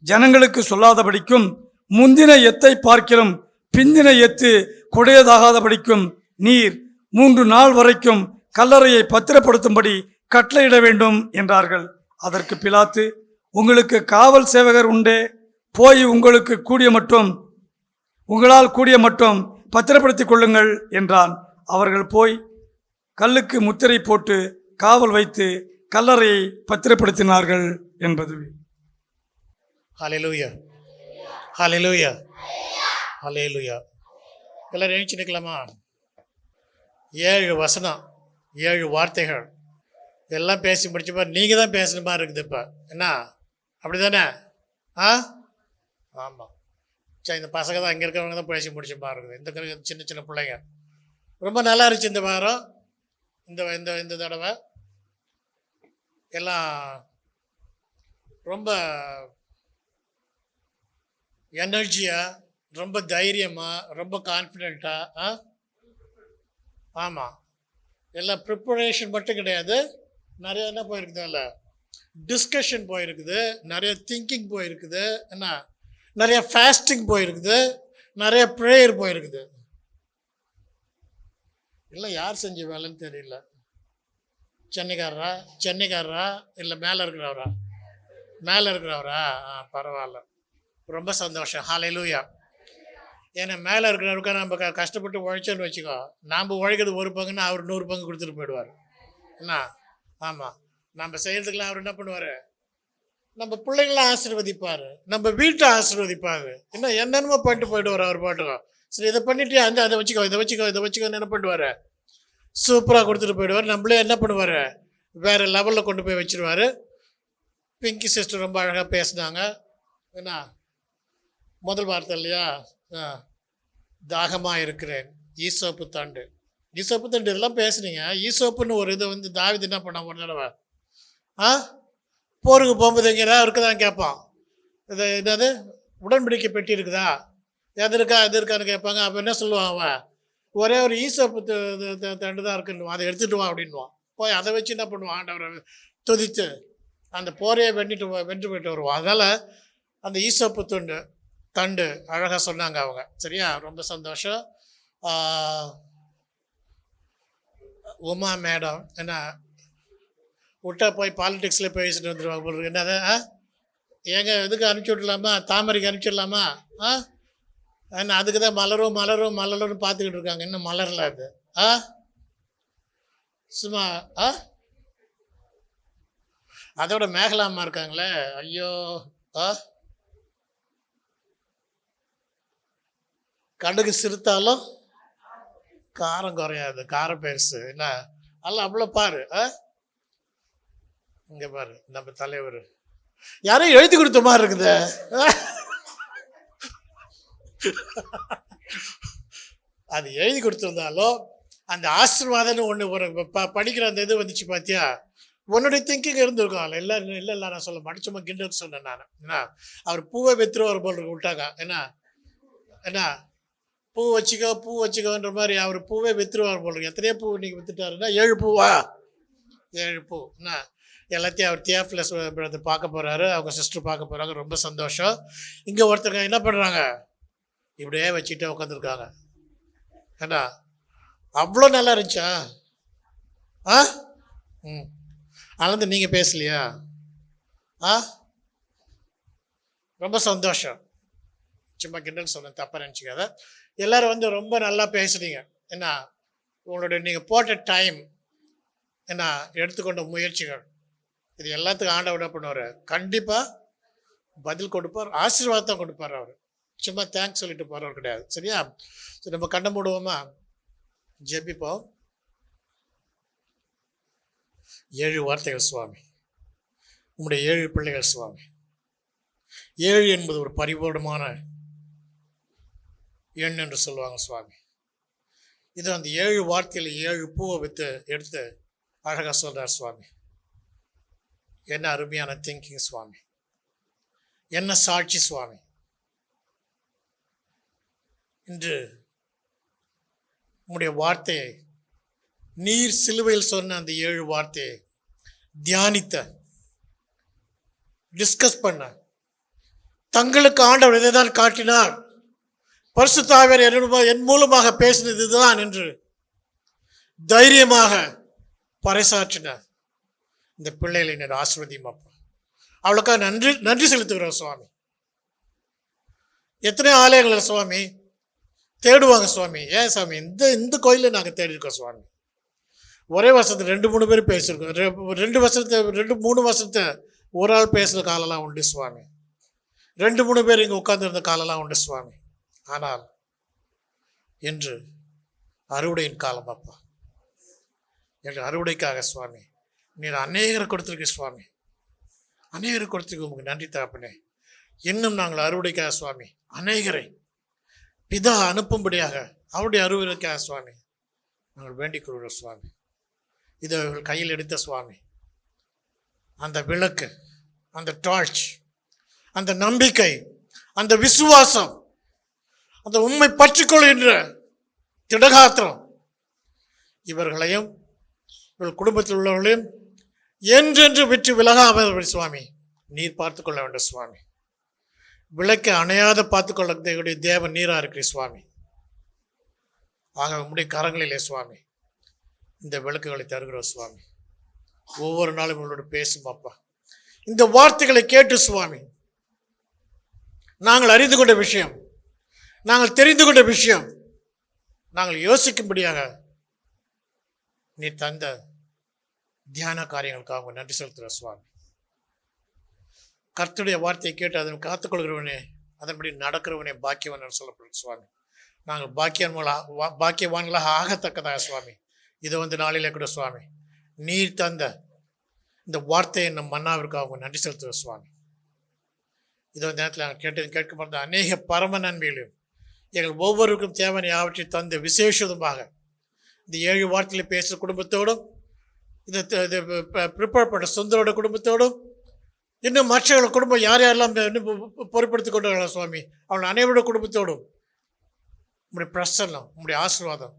ஜனங்களுக்கு சொல்லாதபடிக்கும், முந்தின எத்தை பார்க்கிலும் பிந்தின எத்து கொடையதாகாதபடிக்கும் நீர் 3 நாள் வரைக்கும் கல்லறையை பத்திரப்படுத்தும்படி கட்டளையிட வேண்டும் என்றார்கள். அதற்கு பிலாத்து, உங்களுக்கு காவல் சேவகர் உண்டே, போய் உங்களால் கூடிய மட்டும் பத்திரப்படுத்திக் கொள்ளுங்கள் என்றான். அவர்கள் போய் கல்லுக்கு முத்திரை போட்டு காவல் வைத்து கல்லறையை பத்திரப்படுத்தினார்கள் என்பது. ஹல்லேலூயா, ஹல்லேலூயா, ஹல்லேலூயா. எல்லாரும் எழுச்சி நிற்கலாமா? 7 வசனம், 7 வார்த்தைகள் எல்லாம் பேசி முடிச்ச மாதிரி நீங்கள் தான் பேசுன மாதிரி இருக்குது. இப்போ என்ன, அப்படி தானே? ஆமாம். சரி, இந்த பசங்க தான் இங்கே இருக்கிறவங்க தான் பேசி முடிச்ச மாதிரி இருக்குது. இந்த சின்ன சின்ன பிள்ளைங்க ரொம்ப நல்லா இருந்துச்சு இந்த வாரம். இந்த தடவை எல்லாம் ரொம்ப எனர்ஜியாக, ரொம்ப தைரியமாக, ரொம்ப கான்ஃபிடெண்ட்டாக. ஆமாம், எல்லாம் ப்ரிப்பரேஷன் மட்டும் கிடையாது, நிறைய என்ன போயிருக்குது, இல்லை டிஸ்கஷன் போயிருக்குது, நிறைய திங்கிங் போயிருக்குது, என்ன நிறைய ஃபாஸ்டிங் போயிருக்குது, நிறைய ப்ரேயர் போயிருக்குது. இல்லை யார் செஞ்ச வேலைன்னு தெரியல. சென்னைக்காரரா இல்லை மேலே இருக்கிறவரா? பரவாயில்ல, ரொம்ப சந்தோஷம். ஹல்லேலூயா. ஏன்னா மேலே இருக்கிறவருக்கா நம்ம கஷ்டப்பட்டு உழைச்சோன்னு வச்சுக்கோ, நாம் உழைக்கிறது 1 பங்குன்னா அவர் 100 பங்கு கொடுத்துட்டு போயிடுவார். என்ன? ஆமாம், நம்ம செய்கிறதுக்கெல்லாம் அவர் என்ன பண்ணுவார், நம்ம பிள்ளைங்களாம் ஆசீர்வதிப்பார், நம்ம வீட்டை ஆசீர்வதிப்பார். என்னென்னமோ பண்ணிட்டு போயிடுவார் அவர் பாட்டுக்கோ. சரி, இதை பண்ணிட்டு அதை வச்சுக்கோ என்ன பண்ணுவார், சூப்பராக கொடுத்துட்டு போயிடுவார். நம்மளே என்ன பண்ணுவார், வேறு லெவலில் கொண்டு போய் வச்சுருவார். பிங்கி சிஸ்டர் ரொம்ப அழகாக பேசினாங்க. என்ன முதல் வார்த்தை இல்லையா, தாகமாக இருக்கிறேன், ஈசோப்பு தண்டு இதெல்லாம் பேசுனீங்க. ஈசோப்புன்னு ஒரு இதை வந்து தாவீது என்ன பண்ணான் ஒரு தடவை, போருக்கு போகும்போது எங்கே இருக்குதான்னு கேட்பான். இது என்னது உடன்படிக்கை பெட்டி இருக்குதா, எது இருக்கான்னு கேட்பாங்க. அப்போ என்ன சொல்லுவான் அவன், ஒரே ஒரு ஈசோப்பு தண்டு தான் இருக்குன்னு, அதை எடுத்துகிட்டு வா அப்படின்வான். போய் அதை வச்சு என்ன பண்ணுவான், ஆண்டவரை துதித்து அந்த போரையை வென்று போயிட்டு வருவான். அதனால் அந்த ஈசோப்பு தண்டு அழகாக சொன்னாங்க அவங்க. சரியா, ரொம்ப சந்தோஷம். உமா மேடம் என்ன விட்டா போய் பாலிடிக்ஸில் பேசிட்டு வந்துடுவாங்க போல. என்னது, ஏங்க இதுக்கு அனுப்பிச்சி விடலாமா, தாமரைக்கு அனுப்பிச்சிடலாமா? என்ன அதுக்கு தான் மலரும் பார்த்துக்கிட்டு இருக்காங்க. இன்னும் மலரல அது. சும்மா அதோட மேகலாமா இருக்காங்களே, ஐயோ. கடுகு சிறுத்தாலும் காரம் குறையாது, காரம் பெருசு. என்ன அல்ல அவ்வளோ பாரு. இங்கே பாரு, நம்ம தலைவர் யாரும் எழுதி கொடுத்த மாதிரி இருக்குது. அது எழுதி கொடுத்துருந்தாலும் அந்த ஆசீர்வாதம்னு ஒன்று ஒரு படிக்கிற அந்த இது வந்துச்சு பார்த்தியா, உன்னுடைய திங்கிங் இருந்திருக்கும். இல்லை நான் சொல்ல மாட்டேன், சும்மா கிண்டல் சொன்னேன் நான். என்ன அவர் பூவை வித்துருவார் போல் விட்டாங்க. என்ன பூ வச்சுக்கோன்ற மாதிரி அவர் பூவே வித்துருவார் போல். எத்தனையோ பூ நீங்கள் வித்துட்டாருன்னா 7 பூவா? 7 பூ. என்ன எல்லாத்தையும் அவர் தியாஃபிலஸ் பிரதர் பார்க்க போகிறாரு, அவங்க சிஸ்டர் பார்க்க போகிறாங்க. ரொம்ப சந்தோஷம். இங்கே ஒருத்தங்க என்ன பண்ணுறாங்க, இப்படியே வச்சுக்கிட்டே உட்காந்துருக்காங்க. ஏண்டா அவ்வளோ நல்லா இருந்துச்சா? அதனால நீங்கள் பேசலையா? ரொம்ப சந்தோஷம். சும்மா கிண்டல் சொன்னேன், தப்பாக நினச்சிக்காத. எல்லோரும் வந்து ரொம்ப நல்லா பேசுனீங்க. என்ன உங்களுடைய நீங்கள் போட்ட டைம், என்ன எடுத்துக்கொண்ட முயற்சிகள், இது எல்லாத்துக்கும் ஆண்டவர் என்ன பண்ணுவார், கண்டிப்பாக பதில் கொடுப்பார், ஆசீர்வாதம் கொடுப்பார். அவர் சும்மா தேங்க்ஸ் சொல்லிட்டு போகிறவர் கிடையாது. சரியா? சரி, நம்ம கண்ணை மூடுவோமா, ஜெபிப்போம். 7 வார்த்தைகள் சுவாமி, உங்களுடைய 7 பிள்ளைகள் சுவாமி. 7 என்பது ஒரு பரிபூர்ணமான எண் என்று சொல்லுவாங்க சுவாமி. இது அந்த 7 வார்த்தையில் 7 பூவை எடுத்து அழகா சொல்றார் சுவாமி. என்ன அருமையான திங்கிங் சுவாமி, என்ன சாட்சி சுவாமி. இன்று உம்முடைய வார்த்தையை, நீர் சிலுவையில் சொன்ன அந்த 7 வார்த்தையை தியானித்த, டிஸ்கஸ் பண்ண, தங்களுக்கு ஆண்டவர் இதைதான் காட்டினார், பரிசுத்த ஆவியானவர் என் மூலமாக பேசினது இதுதான் என்று தைரியமாக பறைசாற்றினார். இந்த பிள்ளைகளை என்னோட ஆசீர்வதியும் அப்பா. அவளுக்காக நன்றி செலுத்துகிறோம் சுவாமி. எத்தனை ஆலயங்கள் சுவாமி தேடுவாங்க சுவாமி. ஏன் சுவாமி இந்த கோயிலில் நாங்கள் தேடி இருக்கோம் சுவாமி. ஒரே வருஷத்துல 2-3 பேர் பேசியிருக்கோம். 2-3 வருஷத்தை ஒரு ஆள் பேசுகிற காலெல்லாம் உண்டு சுவாமி. 2-3 பேர் இங்கே உட்கார்ந்துருந்த காலெல்லாம் உண்டு சுவாமி. ஆனால் இன்று அறுவடையின் காலம் அப்பா. எங்கள் அறுவடைக்காக சுவாமி நீர் அநேகரை கொடுத்துருக்க சுவாமி, அநேகரை கொடுத்துருக்க உங்களுக்கு நன்றி தகப்பனே. இன்னும் நாங்கள் அறுவடைக்காக சுவாமி அநேகரை பிதா அனுப்பும்படியாக அவருடைய அறுவடைக்காக சுவாமி நாங்கள் வேண்டிக் கொள்கிறோம் சுவாமி. இதை அவர்கள் கையில் எடுத்த சுவாமி அந்த விளக்கு, அந்த டார்ச், அந்த நம்பிக்கை, அந்த விசுவாசம், அந்த உண்மை பற்றிக்கொள்கின்ற திடகாத்திரம் இவர்களையும் இவர்கள் குடும்பத்தில் உள்ளவர்களையும் என்றென்று விட்டு விலகாமல் சுவாமி நீர் பார்த்து கொள்ள வேண்டும் சுவாமி. விளக்கை அணையாத பார்த்துக்கொள்ள தேவன் நீராக இருக்கிற சுவாமி. ஆக உம்முடைய கரங்களிலே சுவாமி இந்த விளக்குகளை தருகிறோம் சுவாமி. ஒவ்வொரு நாளும் உங்களோட பேசும் அப்பா. இந்த வார்த்தைகளை கேட்டு சுவாமி நாங்கள் அறிந்து கொண்ட விஷயம், நாங்கள் தெரிந்து கொண்ட விஷயம், நாங்கள் யோசிக்கும்படியாக நீ தந்த தியான காரியங்களுக்காக நன்றி செலுத்துகிற சுவாமி. கர்த்தருடைய வார்த்தையை கேட்டு அதனை காத்துக்கொள்கிறவனே, அதன்படி நடக்கிறவனே பாக்கியவான் சொல்லப்படுது சுவாமி. நாங்கள் பாக்கியவான்களாக ஆகத்தக்கதாக சுவாமி இது நாளிலே கூட சுவாமி நீர் தந்த இந்த வார்த்தையை நம் மன்னாவிற்காக நன்றி செலுத்துகிற சுவாமி. இது நேரத்தில் நாங்கள் கேட்கப்பட்ட அநேக பரம நன்மைகளையும் எங்கள் ஒவ்வொருவருக்கும் தேவையான யாவற்றை தந்து விசேஷமாக இந்த 7 வார்த்தையில் பேசுகிற குடும்பத்தோடும், இதை ப்ரிப்பேர் பண்ண சுந்தரோட குடும்பத்தோடும், இன்னும் மற்றவர்கள் குடும்பம் யாரெல்லாம் இன்னும் பொறுப்படுத்திக் கொண்டார்கள் சுவாமி அவள் அனைவரோட குடும்பத்தோடும் உங்களுடைய பிரசன்னம், உங்களுடைய ஆசீர்வாதம்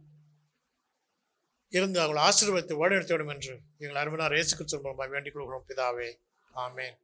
இருந்து அவள் ஆசீர்வாதத்தை வழிநடத்திவிடும் என்று எங்கள் அருமையார் இயேசு கிறிஸ்து மூலமாக வேண்டிக் கொள்கிறோம் பிதாவே. ஆமென்.